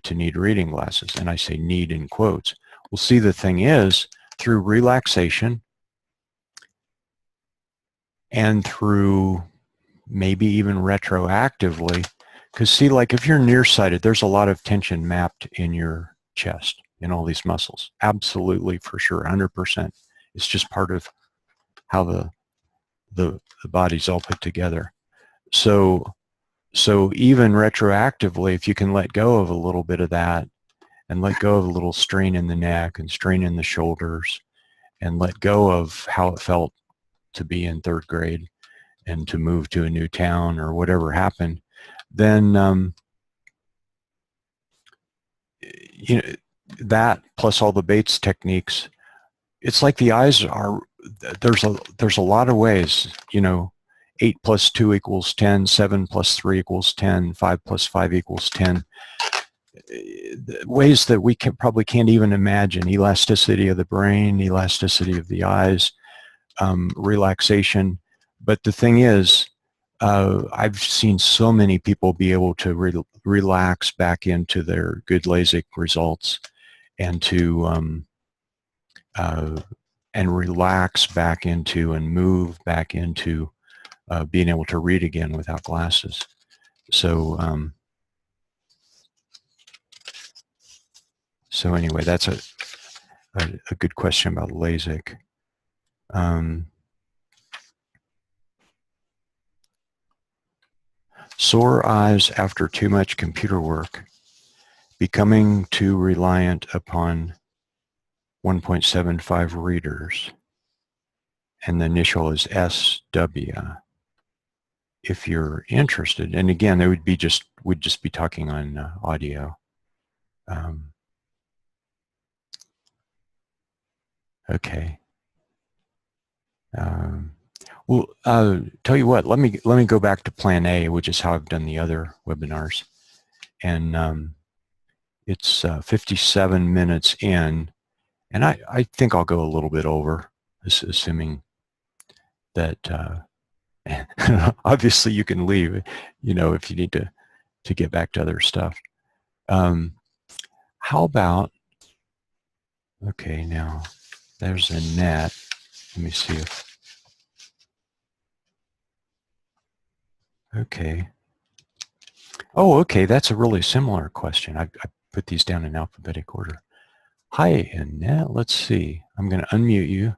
to need reading glasses. And I say need in quotes. Well, see, the thing is, through relaxation and through maybe even retroactively, because see, like if you're nearsighted, there's a lot of tension mapped in your chest, in all these muscles. Absolutely, for sure, 100%. It's just part of how the body's all put together. So even retroactively, if you can let go of a little bit of that, and let go of a little strain in the neck and strain in the shoulders, and let go of how it felt to be in third grade and to move to a new town or whatever happened, then that plus all the Bates techniques, it's like the eyes are, there's a lot of ways, 8 plus 2 equals 10, 7 plus 3 equals 10, 5 plus 5 equals 10. ways that we probably can't even imagine: elasticity of the brain, elasticity of the eyes, relaxation. But the thing is, I've seen so many people be able to relax back into their good LASIK results, and to and relax back into and move back into being able to read again without glasses. So so anyway, that's a good question about LASIK. Sore eyes after too much computer work, becoming too reliant upon 1.75 readers, and the initial is SW. If you're interested, and again, they would just be talking on audio. Okay. Well, tell you what. Let me go back to Plan A, which is how I've done the other webinars, and it's 57 minutes in, and I think I'll go a little bit over, assuming that obviously you can leave, if you need to get back to other stuff. How about, okay, now there's Annette. Let me see if, okay. Oh, okay, that's a really similar question. I put these down in alphabetic order. Hi, Annette. Let's see. I'm going to unmute you.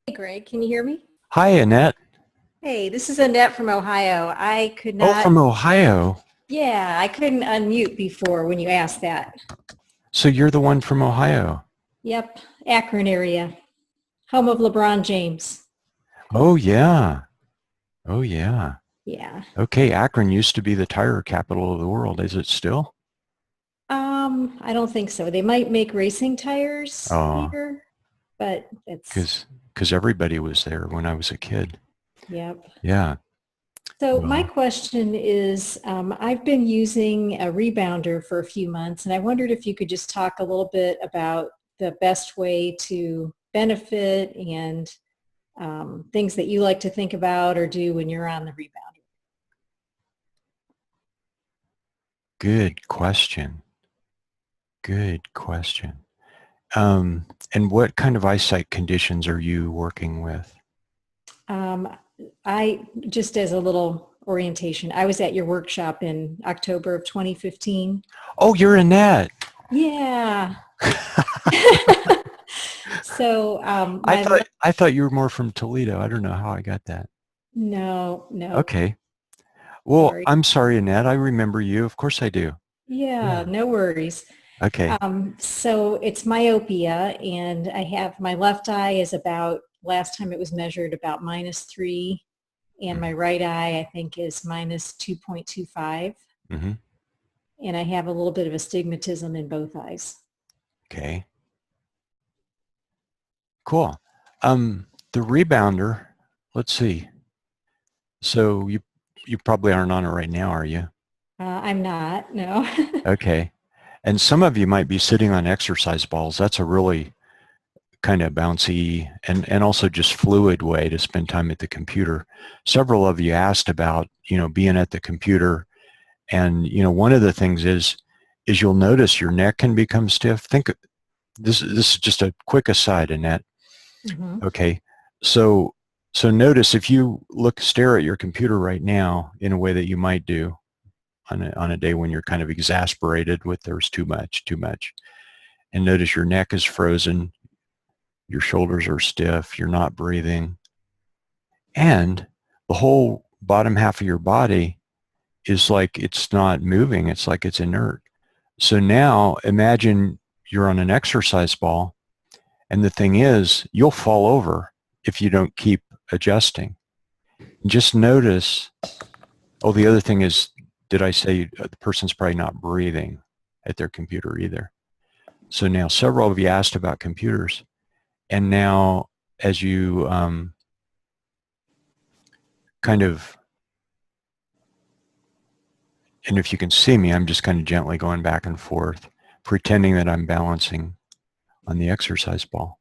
Hey, Greg, can you hear me? Hi, Annette. Hey, this is Annette from Ohio. I could not. Oh, from Ohio. Yeah, I couldn't unmute before when you asked that. So you're the one from Ohio. Yep, Akron area, home of LeBron James. Oh, yeah. Oh, yeah. Yeah. Okay, Akron used to be the tire capital of the world. Is it still? I don't think so. They might make racing tires here, but it's because everybody was there when I was a kid. Yep. Yeah. So my question is, I've been using a rebounder for a few months, and I wondered if you could just talk a little bit about the best way to benefit and things that you like to think about or do when you're on the rebounder. Good question. Good question. And what kind of eyesight conditions are you working with? I just as a little orientation, I was at your workshop in October of 2015. Oh, you're Annette. Yeah. So I thought you were more from Toledo. I don't know how I got that. No. Okay. Well, Sorry. I'm sorry, Annette. I remember you. Of course I do. Yeah, no worries. Okay. So it's myopia, and I have my left eye is about, last time it was measured, about -3, and my right eye I think is -2.25. Mm-hmm. And I have a little bit of astigmatism in both eyes. Okay. Cool. The rebounder, let's see. So you probably aren't on it right now, are you? I'm not, no. Okay. And some of you might be sitting on exercise balls. That's a really kind of bouncy and also just fluid way to spend time at the computer. Several of you asked about, being at the computer. And, one of the things is you'll notice your neck can become stiff. Think, this is just a quick aside, Annette. Mm-hmm. Okay. So notice if you stare at your computer right now in a way that you might do on a day when you're kind of exasperated with there's too much, and notice your neck is frozen, your shoulders are stiff, you're not breathing, and the whole bottom half of your body is like it's not moving, it's like it's inert. So now imagine you're on an exercise ball, and the thing is, you'll fall over if you don't keep adjusting. Just notice, oh, the other thing is, did I say the person's probably not breathing at their computer either? So now several of you asked about computers, and now as you and if you can see me, I'm just kind of gently going back and forth, pretending that I'm balancing on the exercise ball.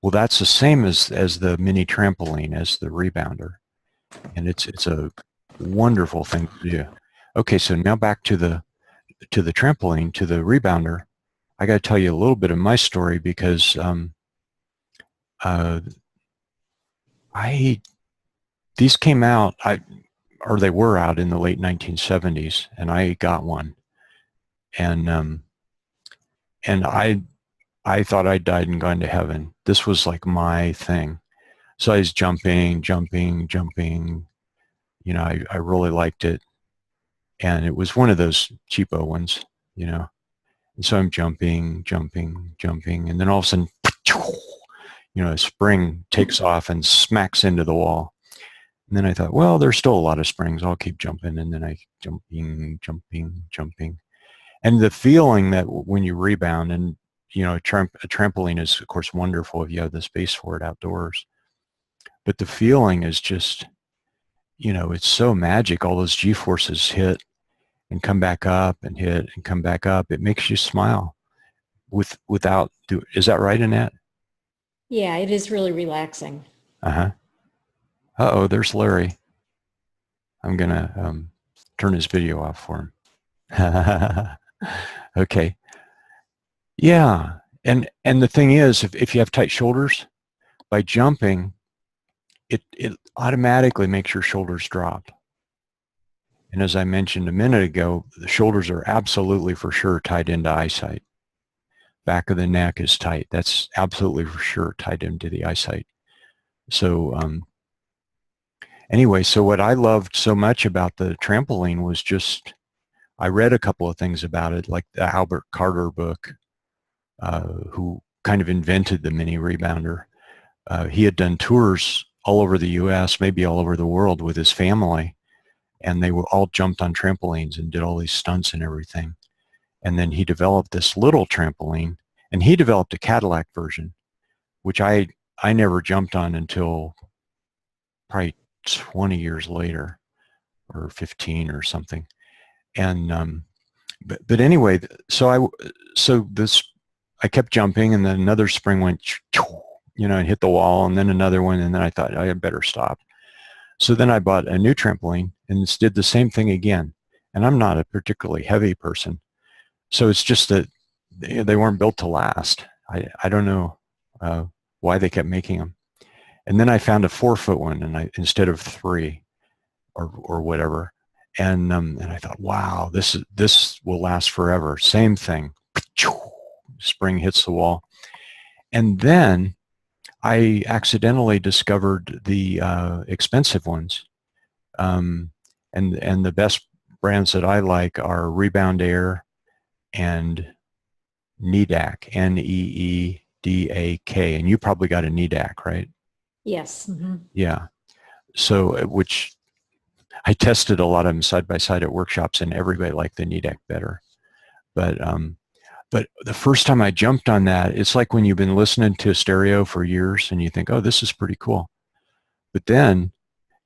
Well, that's the same as the mini trampoline, as the rebounder. And it's a wonderful thing to do. Okay, so now back to the trampoline, to the rebounder. I got to tell you a little bit of my story because these came out, or they were out in the late 1970s, and I got one, and I thought I died and gone to heaven. This was like my thing. So I was jumping. You know, I really liked it, and it was one of those cheapo ones, you know. And so I'm jumping, and then all of a sudden, you know, a spring takes off and smacks into the wall. And then I thought, well, there's still a lot of springs. I'll keep jumping. And then I jumping. And the feeling that when you rebound, and, you know, a trampoline is, of course, wonderful if you have the space for it outdoors. But the feeling is just, you know, it's so magic. All those G-forces hit and come back up and hit and come back up. It makes you smile without, is that right, Annette? Yeah, it is really relaxing. Uh-huh. Uh-oh, there's Larry. I'm going to turn his video off for him. Okay. Yeah. And the thing is, if you have tight shoulders, by jumping, it automatically makes your shoulders drop. And as I mentioned a minute ago, the shoulders are absolutely for sure tied into eyesight. Back of the neck is tight. That's absolutely for sure tied into the eyesight. So anyway, so what I loved so much about the trampoline was just, I read a couple of things about it, like the Albert Carter book, who kind of invented the mini rebounder. He had done tours all over the U.S., maybe all over the world with his family, and they were all jumped on trampolines and did all these stunts and everything. And then he developed this little trampoline, and he developed a Cadillac version, which I never jumped on until probably 20 years later, or 15 or something. And but anyway, so I kept jumping, and then another spring went, you know, and hit the wall, and then another one, and then I thought I better stop. So then I bought a new trampoline and did the same thing again. And I'm not a particularly heavy person, so it's just that they weren't built to last. I don't know why they kept making them. And then I found a 4-foot one, and instead of 3 or whatever. And I thought, wow, this will last forever. Same thing. Spring hits the wall. And then I accidentally discovered the expensive ones. And the best brands that I like are Rebound Air and Needak, Needak. And you probably got a Needak, right? Yes. Mm-hmm. Yeah. So, which I tested a lot of them side by side at workshops, and everybody liked the Needak better. But the first time I jumped on that, it's like when you've been listening to a stereo for years and you think, oh, this is pretty cool. But then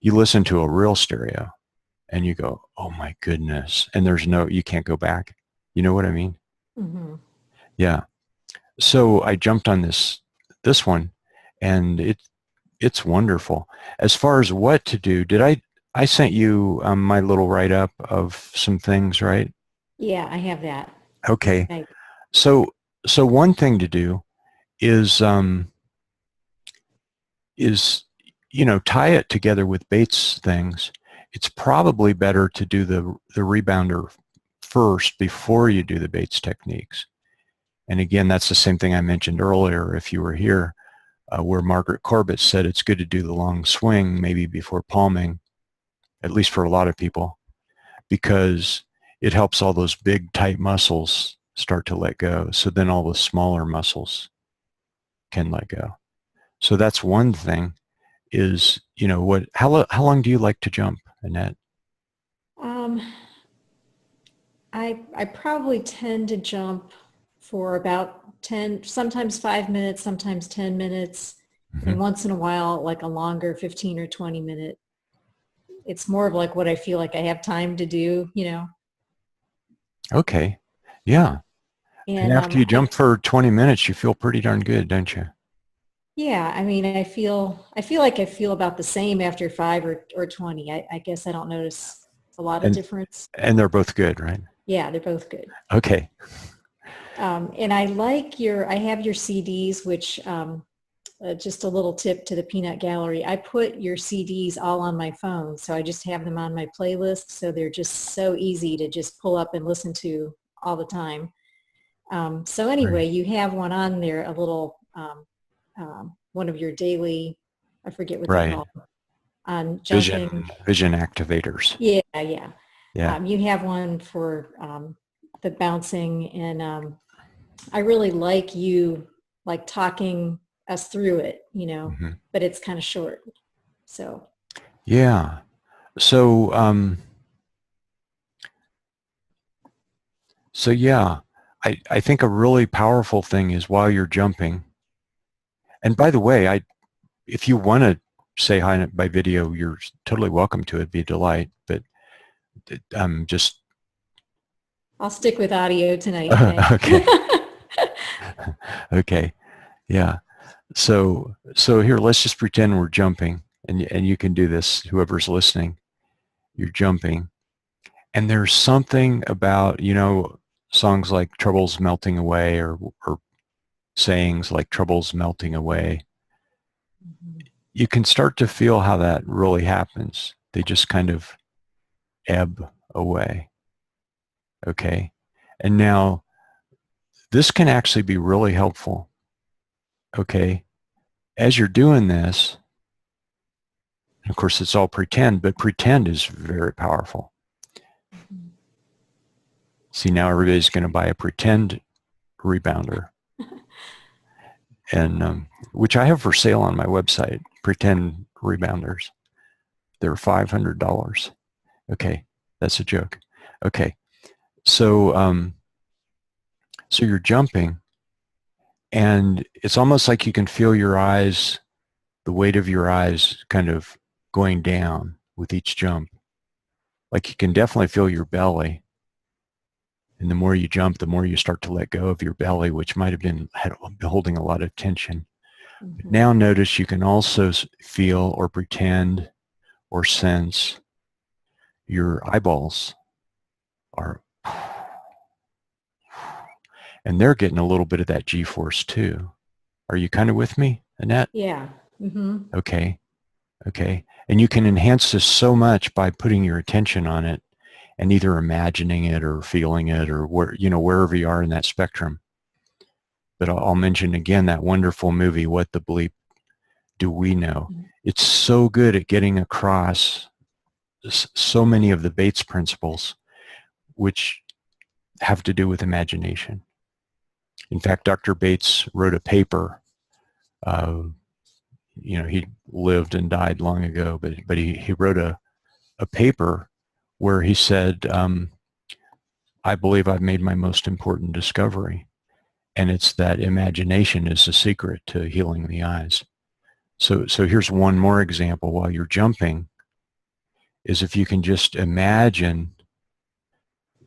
you listen to a real stereo and you go, oh my goodness. And you can't go back. You know what I mean? Mm-hmm. Yeah. So I jumped on this one, and it's wonderful. As far as what to do, I sent you my little write-up of some things, right? Yeah, I have that. Okay. Right. So one thing to do is you know, tie it together with Bates things. It's probably better to do the rebounder first before you do the Bates techniques. And again, that's the same thing I mentioned earlier, if you were here, where Margaret Corbett said it's good to do the long swing maybe before palming, at least for a lot of people, because it helps all those big tight muscles start to let go. So then all the smaller muscles can let go. So that's one thing is, you know, how long do you like to jump, Annette? I probably tend to jump for about 10, sometimes 5 minutes, sometimes 10 minutes, Mm-hmm. and once in a while, like a longer 15 or 20 minute. It's more of like what I feel like I have time to do, you know. Okay. Yeah. And And after you jump for 20 minutes, you feel pretty darn good, don't you? yeah, I mean, I feel about the same after 5 or 20. I guess I don't notice a lot of And difference. and they're both good, right? Yeah, they're both good. Okay. And I like I have your CDs, which just a little tip to the Peanut Gallery. I put your CDs all on my phone, so I just have them on my playlist, so they're just so easy to just pull up and listen to all the time. So anyway, Right. you have one on there, a little, one of your daily, I forget what they're Right. called, on jumping. Vision activators. Yeah, yeah. Yeah. You have one for the bouncing, and I really like you like talking us through it, Hmm. but it's kind of short. So, Yeah. So, so yeah, I think a really powerful thing is while you're jumping, and by the way, if you want to say hi by video, you're totally welcome to it. It'd be a delight, but just, I'll stick with audio tonight. Thanks. okay. Okay. Yeah. So here, let's just pretend we're jumping, and you can do this, whoever's listening. You're jumping, and there's something about, songs like Trouble's Melting Away, or sayings like Trouble's Melting Away. You can start to feel how that really happens. They just kind of ebb away. Okay. And now this can actually be really helpful. Okay. As you're doing this, of course, it's all pretend, but pretend is very powerful. See, now everybody's going to buy a pretend rebounder, and which I have for sale on my website, pretend rebounders. They're $500. Okay, that's a joke. Okay, so so you're jumping, and it's almost like you can feel your eyes, the weight of your eyes kind of going down with each jump. Like you can definitely feel your belly. And the more you jump, the more you start to let go of your belly, which might have been holding a lot of tension. But now notice you can also feel or pretend or sense your eyeballs are, and they're getting a little bit of that G-force too. Are you kind of with me, Annette? Yeah. Mm-hmm. Okay. Okay. And you can enhance this so much by putting your attention on it and either imagining it or feeling it, or wherever you are in that spectrum. But I'll mention again that wonderful movie, What the Bleep Do We Know? It's so good at getting across so many of the Bates principles, which have to do with imagination. In fact, Dr. Bates wrote a paper. He lived and died long ago, but he wrote a paper where he said, I believe I've made my most important discovery. And it's that imagination is the secret to healing the eyes. So here's one more example while you're jumping, is if you can just imagine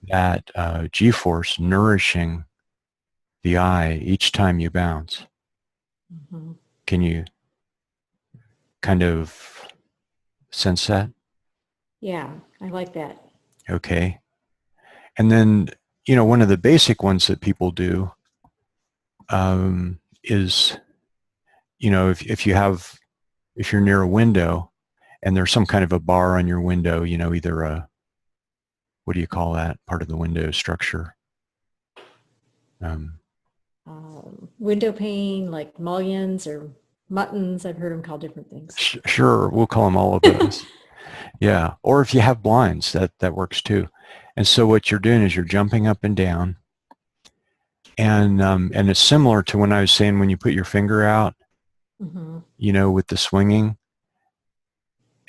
that G-force nourishing the eye each time you bounce. Mm-hmm. Can you kind of sense that? Yeah, I like that. Okay. And then, one of the basic ones that people do is, if you're near a window and there's some kind of a bar on your window, either what do you call that part of the window structure? Window pane, like mullions or muttons. I've heard them called different things. Sure, we'll call them all of those. Yeah, or if you have blinds, that works too. And so what you're doing is you're jumping up and down, and it's similar to when I was saying when you put your finger out, Mm-hmm. with the swinging,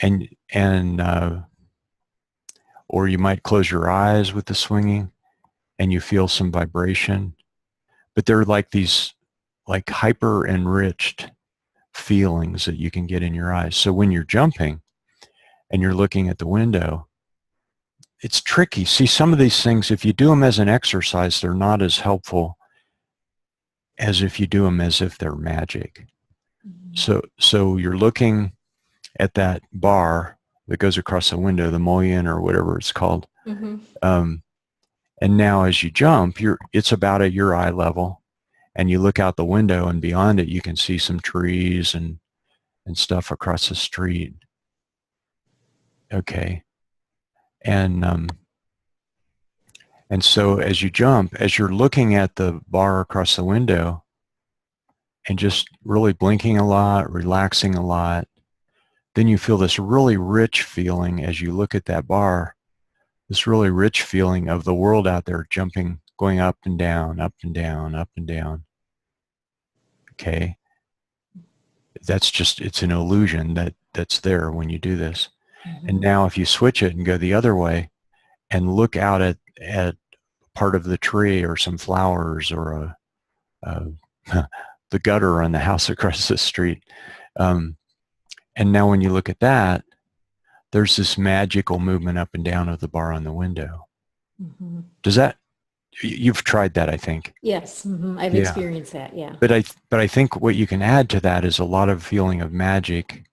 and or you might close your eyes with the swinging, and you feel some vibration, but they're like these like hyper enriched feelings that you can get in your eyes. So when you're jumping and you're looking at the window, it's tricky. See, some of these things, if you do them as an exercise, they're not as helpful as if you do them as if they're magic. So you're looking at that bar that goes across the window, the mullion or whatever it's called. And now as you jump, it's about at your eye level, and you look out the window, and beyond it, you can see some trees and stuff across the street. Okay. And so as you jump, as you're looking at the bar across the window and just really blinking a lot, relaxing a lot, then you feel this really rich feeling as you look at that bar, this really rich feeling of the world out there jumping, going up and down, up and down, up and down. Okay. That's just, it's an illusion that's there when you do this. And now if you switch it and go the other way and look out at part of the tree or some flowers or the gutter on the house across the street. And now when you look at that, there's this magical movement up and down of the bar on the window. Does that, you've tried that, I think. Yes, I've experienced that, yeah. But I think what you can add to that is a lot of feeling of magic.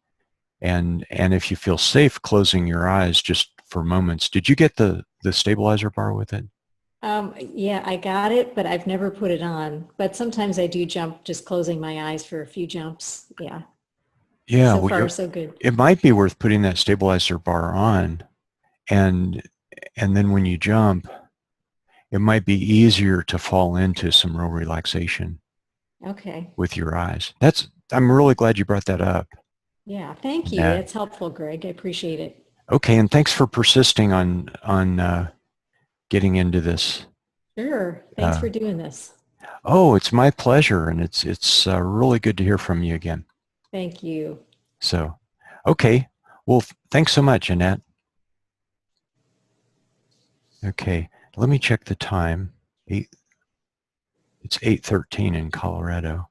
And if you feel safe closing your eyes just for moments. Did you get the stabilizer bar with it? Yeah, I got it, but I've never put it on. But sometimes I do jump just closing my eyes for a few jumps. Yeah. Yeah. So far, so good. It might be worth putting that stabilizer bar on, and then when you jump, it might be easier to fall into some real relaxation. Okay. With your eyes. I'm really glad you brought that up. Yeah, thank you. That's helpful, Greg. I appreciate it. Okay, and thanks for persisting on getting into this. Sure. Thanks for doing this. Oh, it's my pleasure, and it's really good to hear from you again. Thank you. So, okay. Well, thanks so much, Annette. Okay, let me check the time. It's 8:13 in Colorado.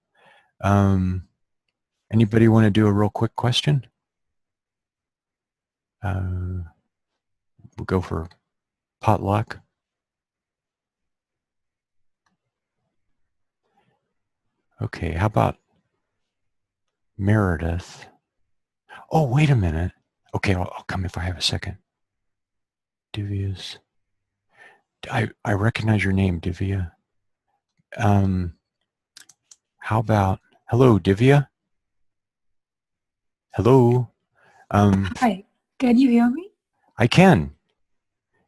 Anybody want to do a real quick question? We'll go for potluck. Okay, how about Meredith? Oh, wait a minute. Okay, I'll come if I have a second. Divya's. I recognize your name, Divya. How about, hello, Divya? Hello? Hi, can you hear me? I can.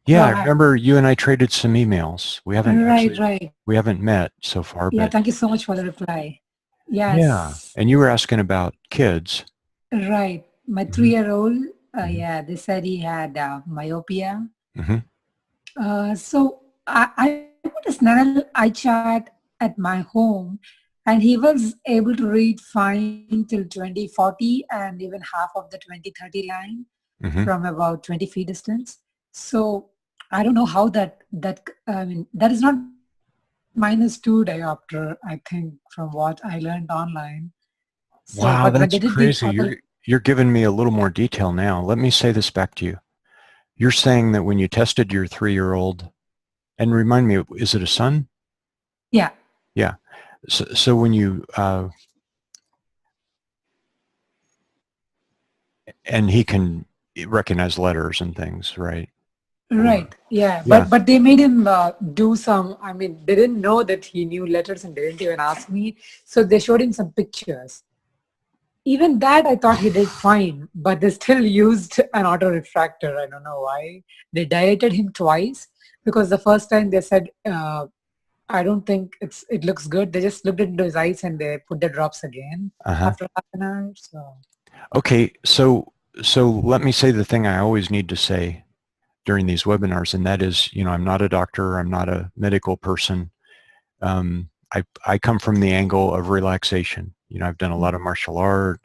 Yeah, Right. I remember you and I traded some emails. We haven't Right. we haven't met so far, Yeah, but thank you so much for the reply. Yes. yeah. And you were asking about kids. Right. My 3-year-old, yeah, they said he had myopia. So I put a Snell eye chart at my home, and he was able to read fine till 2040 and even half of the 2030 line from about 20 feet distance. So I don't know how that I mean, that is not -2 diopter, I think, from what I learned online. So, Wow, but when that's they did the crazy. other- You're giving me a little more detail now. Let me say this back to you. You're saying that when you tested your 3-year-old, and remind me, is it a son? Yeah. Yeah. So when you, and he can recognize letters and things, right? Right. Yeah. Yeah. But they made him do some, I mean, they didn't know that he knew letters and they didn't even ask me. So they showed him some pictures. Even that I thought he did fine, but they still used an auto refractor. I don't know why. They dilated him twice because the first time they said, I don't think it looks good. They just looked into his eyes and they put the drops again after half an hour. So. Okay. So let me say the thing I always need to say during these webinars, and that is, I'm not a doctor. I'm not a medical person. I come from the angle of relaxation. I've done a lot of martial art,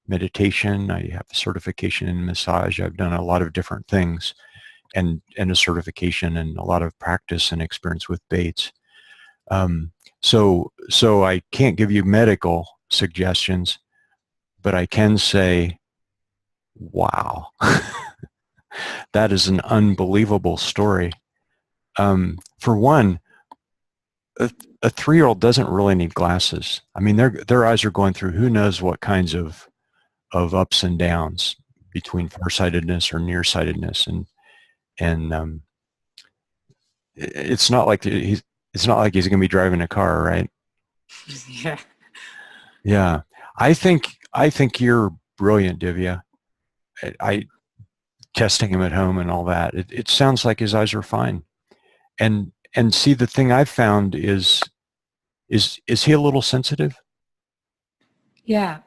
meditation. I have a certification in massage. I've done a lot of different things and a certification and a lot of practice and experience with baits. So I can't give you medical suggestions, but I can say, wow, that is an unbelievable story. For one, a 3-year-old doesn't really need glasses. I mean, their eyes are going through who knows what kinds of ups and downs between farsightedness or nearsightedness, and it's not like he's going to be driving a car, right? Yeah. Yeah, I think you're brilliant, Divya. I testing him at home and all that. It sounds like his eyes are fine. And see, the thing I've found is he a little sensitive? Yeah.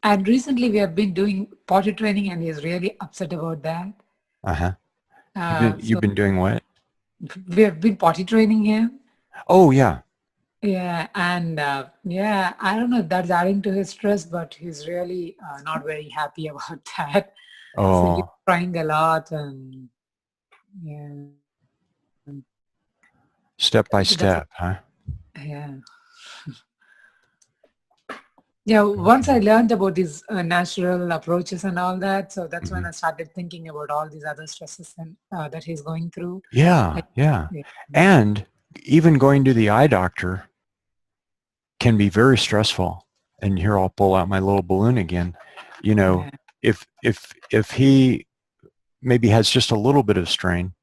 And recently we have been doing potty training and he's really upset about that. Uh-huh. You've So been doing what? we have been potty training him. Oh, yeah. Yeah. And yeah, I don't know if that's adding to his stress, but he's really not very happy about that. So he's Oh, crying a lot and yeah. step by So that's, step, huh? yeah. Yeah, once I learned about these natural approaches and all that, so that's when I started thinking about all these other stresses and that he's going through. Yeah, yeah. Yeah. And even going to the eye doctor can be very stressful. And here I'll pull out my little balloon again. You know, Yeah. if he maybe has just a little bit of strain,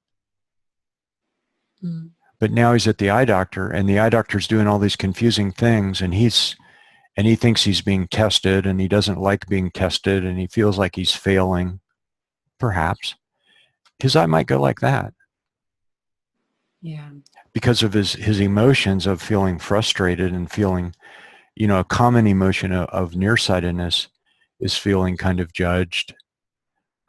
Mm. but now he's at the eye doctor and the eye doctor's doing all these confusing things, and he thinks he's being tested, and he doesn't like being tested, and he feels like he's failing, perhaps. His eye might go like that Yeah. because of his emotions of feeling frustrated and feeling, you know, a common emotion of nearsightedness is feeling kind of judged,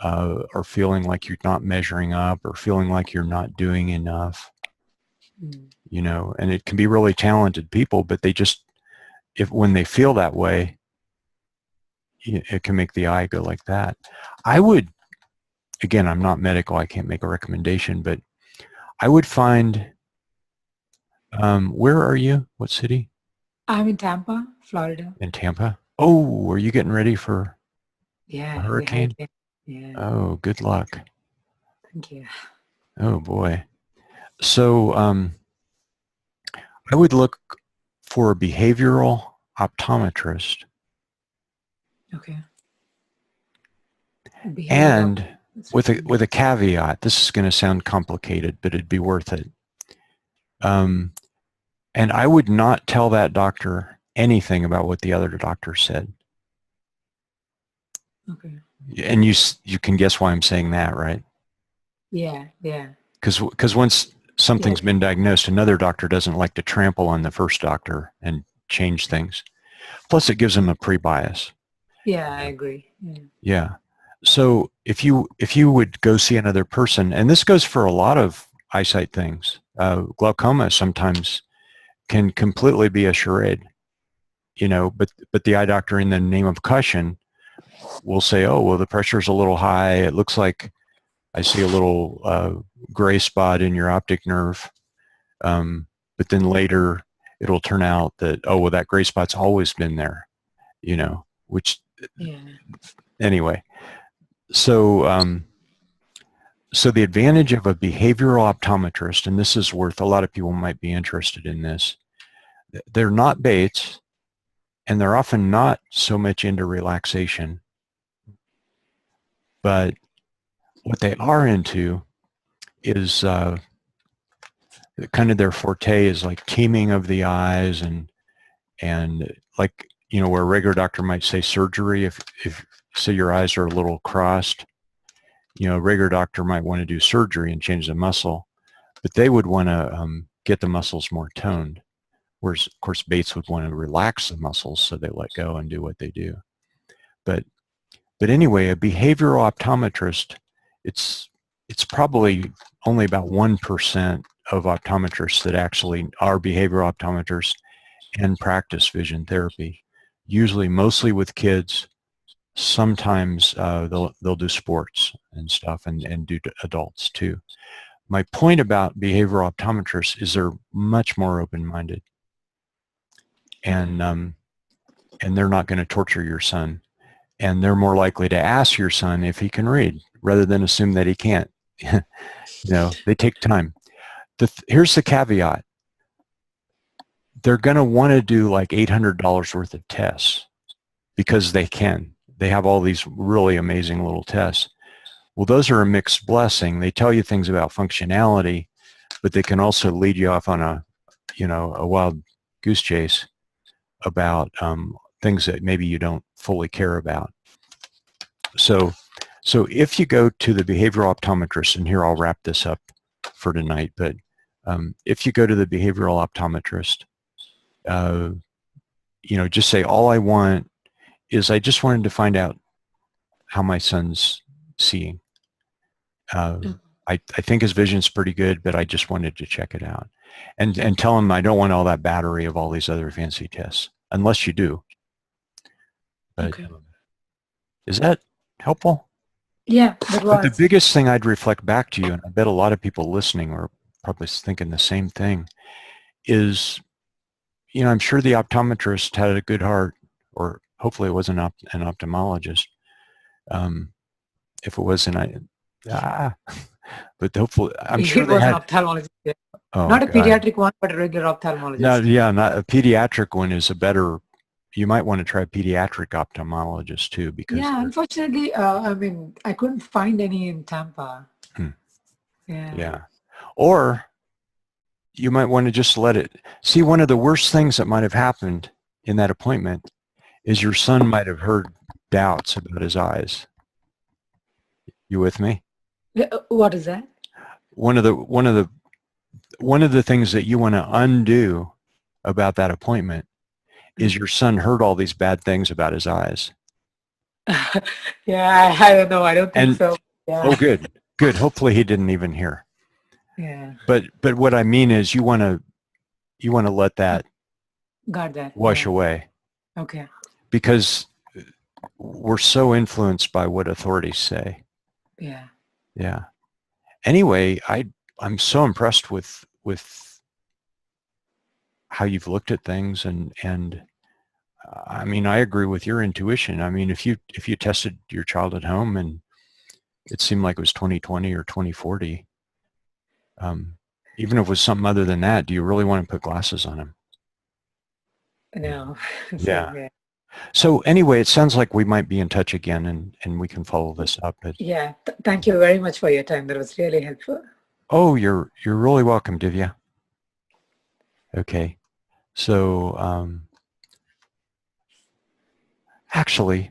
or feeling like you're not measuring up, or feeling like you're not doing enough, Mm. you know. And it can be really talented people, but they just, when they feel that way, it can make the eye go like that. I would, again, I'm not medical, I can't make a recommendation, but I would find, where are you? What city? I'm in Tampa, Florida. In Tampa? Oh, are you getting ready for a Yeah, the hurricane? hurricane. Yeah, Oh, good luck. thank you. Oh boy. So I would look for a behavioral optometrist, Okay. Behavioral. and with a caveat. This is going to sound complicated, but it'd be worth it. And I would not tell that doctor anything about what the other doctor said. Okay. And you can guess why I'm saying that, right? Yeah, yeah. Because once something's been diagnosed, another doctor doesn't like to trample on the first doctor and change things. Plus, it gives them a pre-bias. Yeah, I agree. Yeah. Yeah. So if you would go see another person, and this goes for a lot of eyesight things, glaucoma sometimes can completely be a charade, you know, but the eye doctor, in the name of caution, will say, oh, well, the pressure's a little high. It looks like I see a little gray spot in your optic nerve. But then later it'll turn out that, oh, well, that gray spot's always been there, you know, which, Yeah. anyway. So, so the advantage of a behavioral optometrist, and this is worth, a lot of people might be interested in this, they're not baits, and they're often not so much into relaxation, but what they are into is kind of their forte is like teaming of the eyes, and like, you know, where a regular doctor might say surgery, if say your eyes are a little crossed, you know, a regular doctor might want to do surgery and change the muscle, but they would want to get the muscles more toned. Whereas, of course, baits would want to relax the muscles so they let go and do what they do. But anyway, a behavioral optometrist, it's probably only about 1% of optometrists that actually are behavioral optometrists and practice vision therapy. Usually, mostly with kids. Sometimes they'll do sports and stuff, and do adults too. My point about behavioral optometrists is they're much more open-minded, and they're not going to torture your son, and they're more likely to ask your son if he can read rather than assume that he can't. They take time. Here's the caveat. They're going to want to do like $800 worth of tests because they can. They have all these really amazing little tests. Well, those are a mixed blessing. They tell you things about functionality, but they can also lead you off on a wild goose chase about things that maybe you don't fully care about. So if you go to the behavioral optometrist, and here I'll wrap this up for tonight, but if you go to the behavioral optometrist, just say, all I want is I just wanted to find out how my son's seeing. I think his vision's pretty good, but I just wanted to check it out. And tell him I don't want all that battery of all these other fancy tests, unless you do. But Okay. Is that helpful? Yeah, that But the was. biggest thing I'd reflect back to you, and I bet a lot of people listening are probably thinking the same thing, is, I'm sure the optometrist had a good heart, or hopefully it wasn't an ophthalmologist. If it wasn't, but hopefully, I'm sure It they was an had. ophthalmologist. Yeah. Oh, Not a God. pediatric one, but a regular ophthalmologist. No, yeah, not a pediatric one is a better. You might want to try a pediatric ophthalmologist too, because Yeah, unfortunately, I couldn't find any in Tampa. yeah. Or you might want to just let it. See, one of the worst things that might have happened in that appointment is your son might have heard doubts about his eyes. You with me? What is that? One of the things that you want to undo about that appointment is your son heard all these bad things about his eyes. Yeah, I don't know. I don't think And so. Yeah. oh, good. Hopefully he didn't even hear. Yeah. But what I mean is you want to let that Got that. wash Yeah. away, Okay. because we're so influenced by what authorities say. Yeah. Yeah. Anyway, I'm so impressed with how you've looked at things, and I mean, I agree with your intuition. I mean, if you tested your child at home and it seemed like it was 20/20 or 20/40, even if it was something other than that, do you really want to put glasses on him? No. So, Yeah. So anyway, it sounds like we might be in touch again, and we can follow this up. But Yeah. Thank you very much for your time. That was really helpful. oh, you're really welcome, Divya. Okay. So actually,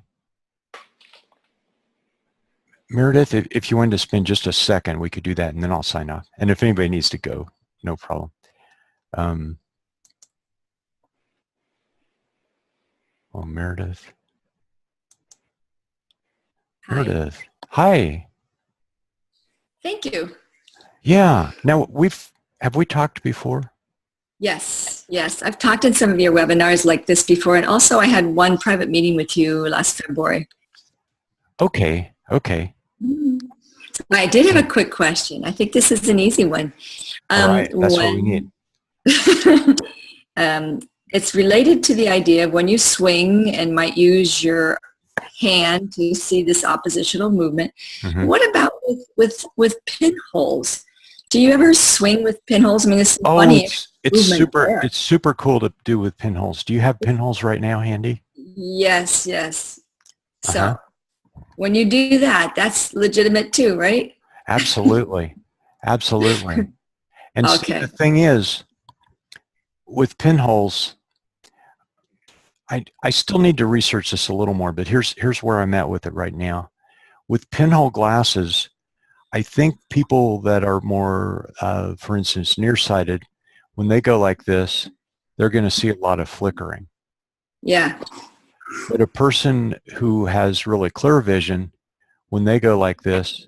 Meredith, if you wanted to spend just a second, we could do that, and then I'll sign off. And if anybody needs to go, no problem. Well, Meredith. Hi. Meredith. Hi. Thank you. Yeah. Now, have we talked before? Yes, I've talked in some of your webinars like this before, and also I had one private meeting with you last February. Okay. I did have a quick question. I think this is an easy one. All right. That's what we need. It's related to the idea of when you swing and might use your hand to see this oppositional movement. Mm-hmm. What about with pinholes? Do you ever swing with pinholes? I mean, this is funny. It's super cool to do with pinholes. Do you have pinholes right now handy? Yes. So when you do that, that's legitimate too, right? Absolutely. And Okay. see, the thing is, with pinholes, I still need to research this a little more, but here's where I'm at with it right now. With pinhole glasses, I think people that are more, for instance, nearsighted, when they go like this, they're going to see a lot of flickering. Yeah. But a person who has really clear vision, when they go like this,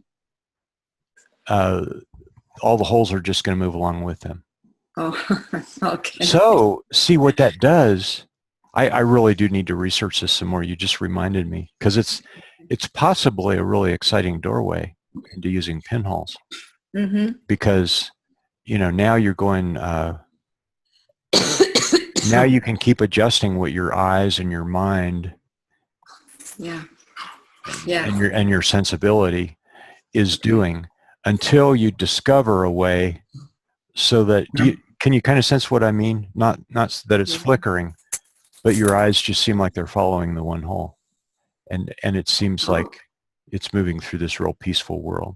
all the holes are just going to move along with them. Oh, okay. So see what that does. I really do need to research this some more. You just reminded me, because it's possibly a really exciting doorway into using pinholes. Mm-hmm. Because now you're going. Now you can keep adjusting what your eyes and your mind, Yeah. and your sensibility is doing until you discover a way so that, can you kind of sense what I mean? Not that it's flickering, but your eyes just seem like they're following the one hole. And it seems like it's moving through this real peaceful world.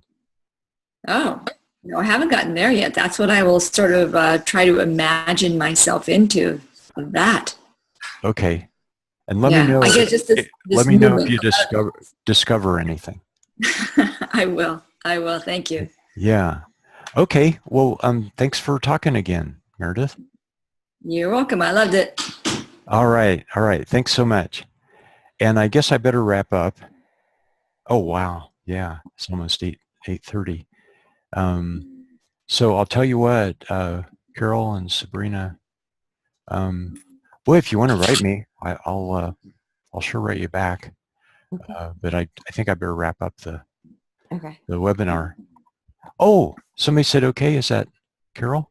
Oh, no, I haven't gotten there yet. That's what I will sort of try to imagine myself into that. Okay. And let me know. I get just this Let me know if movement. you discover anything. I will. Thank you. Yeah. Okay. Well, thanks for talking again, Meredith. You're welcome. I loved it. All right. All right. Thanks so much. And I guess I better wrap up. Oh, wow. Yeah. It's almost 8:30. So I'll tell you what, Carol and Sabrina, boy, if you want to write me, I'll sure write you back. But I think I better wrap up the webinar. Oh, somebody said okay. Is that Carol?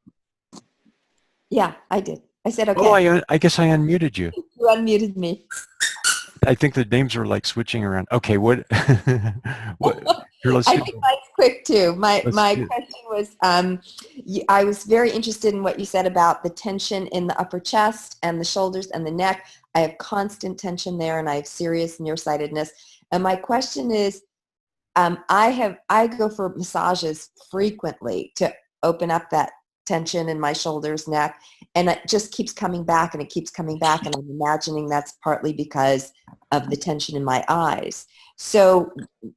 Yeah, I did. I said okay. Oh, I guess I unmuted you. You unmuted me. I think the names are like switching around. Okay, what? Here, let's I do think mine's quick too. My do it. question was, I was very interested in what you said about the tension in the upper chest and the shoulders and the neck. I have constant tension there, and I have serious nearsightedness. And my question is, I go for massages frequently to open up that tension in my shoulders, neck, and it just keeps coming back and it keeps coming back, and I'm imagining that's partly because of the tension in my eyes. So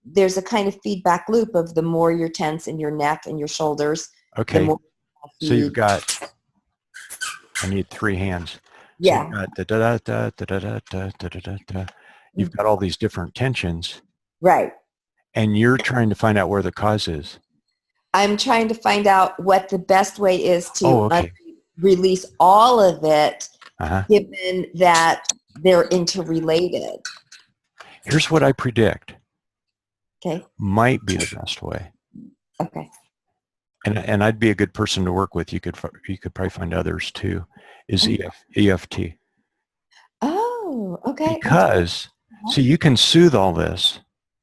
there's a kind of feedback loop of the more you're tense in your neck and your shoulders, the Okay, more so you've got, I need 3 hands. yeah. So you've got da-da-da-da-da-da-da-da-da-da. You've got all these different tensions, Right. and you're trying to find out where the cause is. I'm trying to find out what the best way is to Okay. release all of it, Uh-huh. given that they're interrelated. Here's what I predict Okay. might be the best way. Okay. And I'd be a good person to work with. You could probably find others too, is EFT. Oh, okay. Because, so you can soothe all this.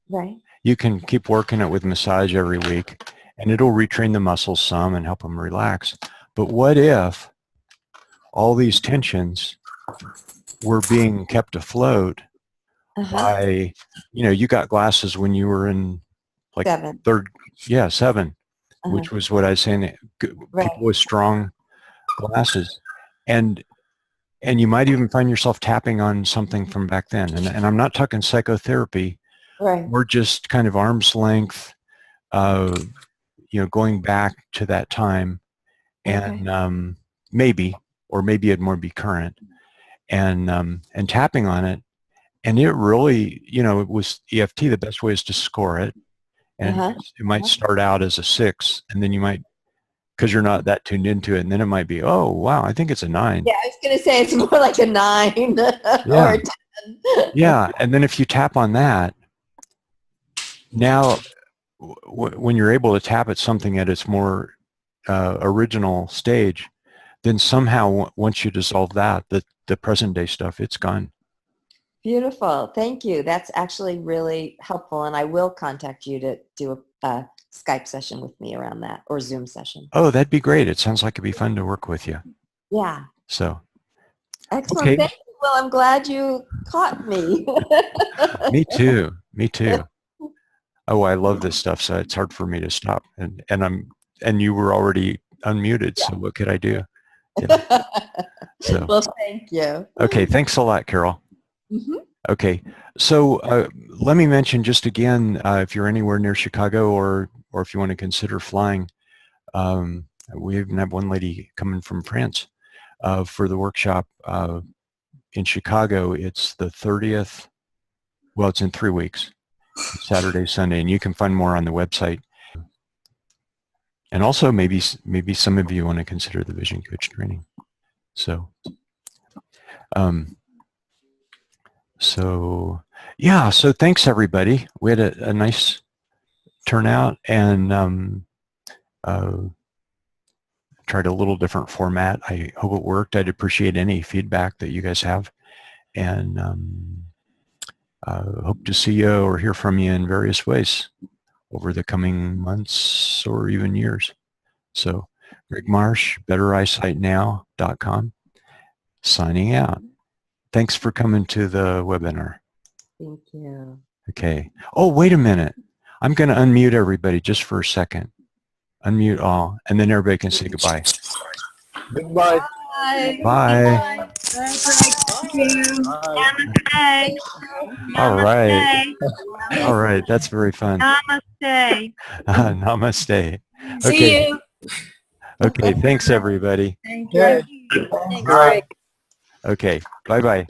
Right. You can keep working it with massage every week, and it'll retrain the muscles some and help them relax. But what if all these tensions were being kept afloat by, you got glasses when you were in like 7. 7, which was what I was saying, people with strong glasses. And you might even find yourself tapping on something from back then. And I'm not talking psychotherapy. Right. We're just kind of arm's length, going back to that time, and maybe it'd more be current, and tapping on it. And it really, it was EFT. The best way is to score it. And it might start out as a 6, and then you might, because you're not that tuned into it, and then it might be, oh, wow, I think it's a 9. Yeah, I was going to say it's more like a 9 or a 10. Yeah, and then if you tap on that, now when you're able to tap at something at its more original stage, then somehow once you dissolve that, the present day stuff, it's gone. Beautiful. Thank you. That's actually really helpful, and I will contact you to do a Skype session with me around that, or Zoom session. Oh, that'd be great. It sounds like it'd be fun to work with you. Yeah. So. Excellent. Okay. Thank you. Well, I'm glad you caught me. Me too. Me too. Oh, I love this stuff, so it's hard for me to stop. And you were already unmuted, so what could I do? Yeah. So. Well, thank you. Okay, thanks a lot, Carol. Okay, so let me mention just again, if you're anywhere near Chicago, or if you want to consider flying, we even have one lady coming from France for the workshop in Chicago. It's the 30th. Well, it's in 3 weeks, Saturday, Sunday, and you can find more on the website. And also maybe some of you want to consider the Vision Coach training. So, so thanks everybody. We had a nice turnout, and tried a little different format. I hope it worked. I'd appreciate any feedback that you guys have, and hope to see you or hear from you in various ways. over the coming months or even years. So Greg Marsh, bettereysightnow.com, signing out. Thanks for coming to the webinar. Thank you. Okay. Oh, wait a minute. I'm going to unmute everybody just for a second. Unmute all, and then everybody can say goodbye. Goodbye. Bye. Thank you. Namaste. All right. Namaste. All right. That's very fun. Namaste. Namaste. See Okay. you. Okay. Thanks, everybody. Thank Okay. you. Thanks, Bye. Greg. Okay. Bye-bye.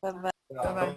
Bye-bye. Bye-bye.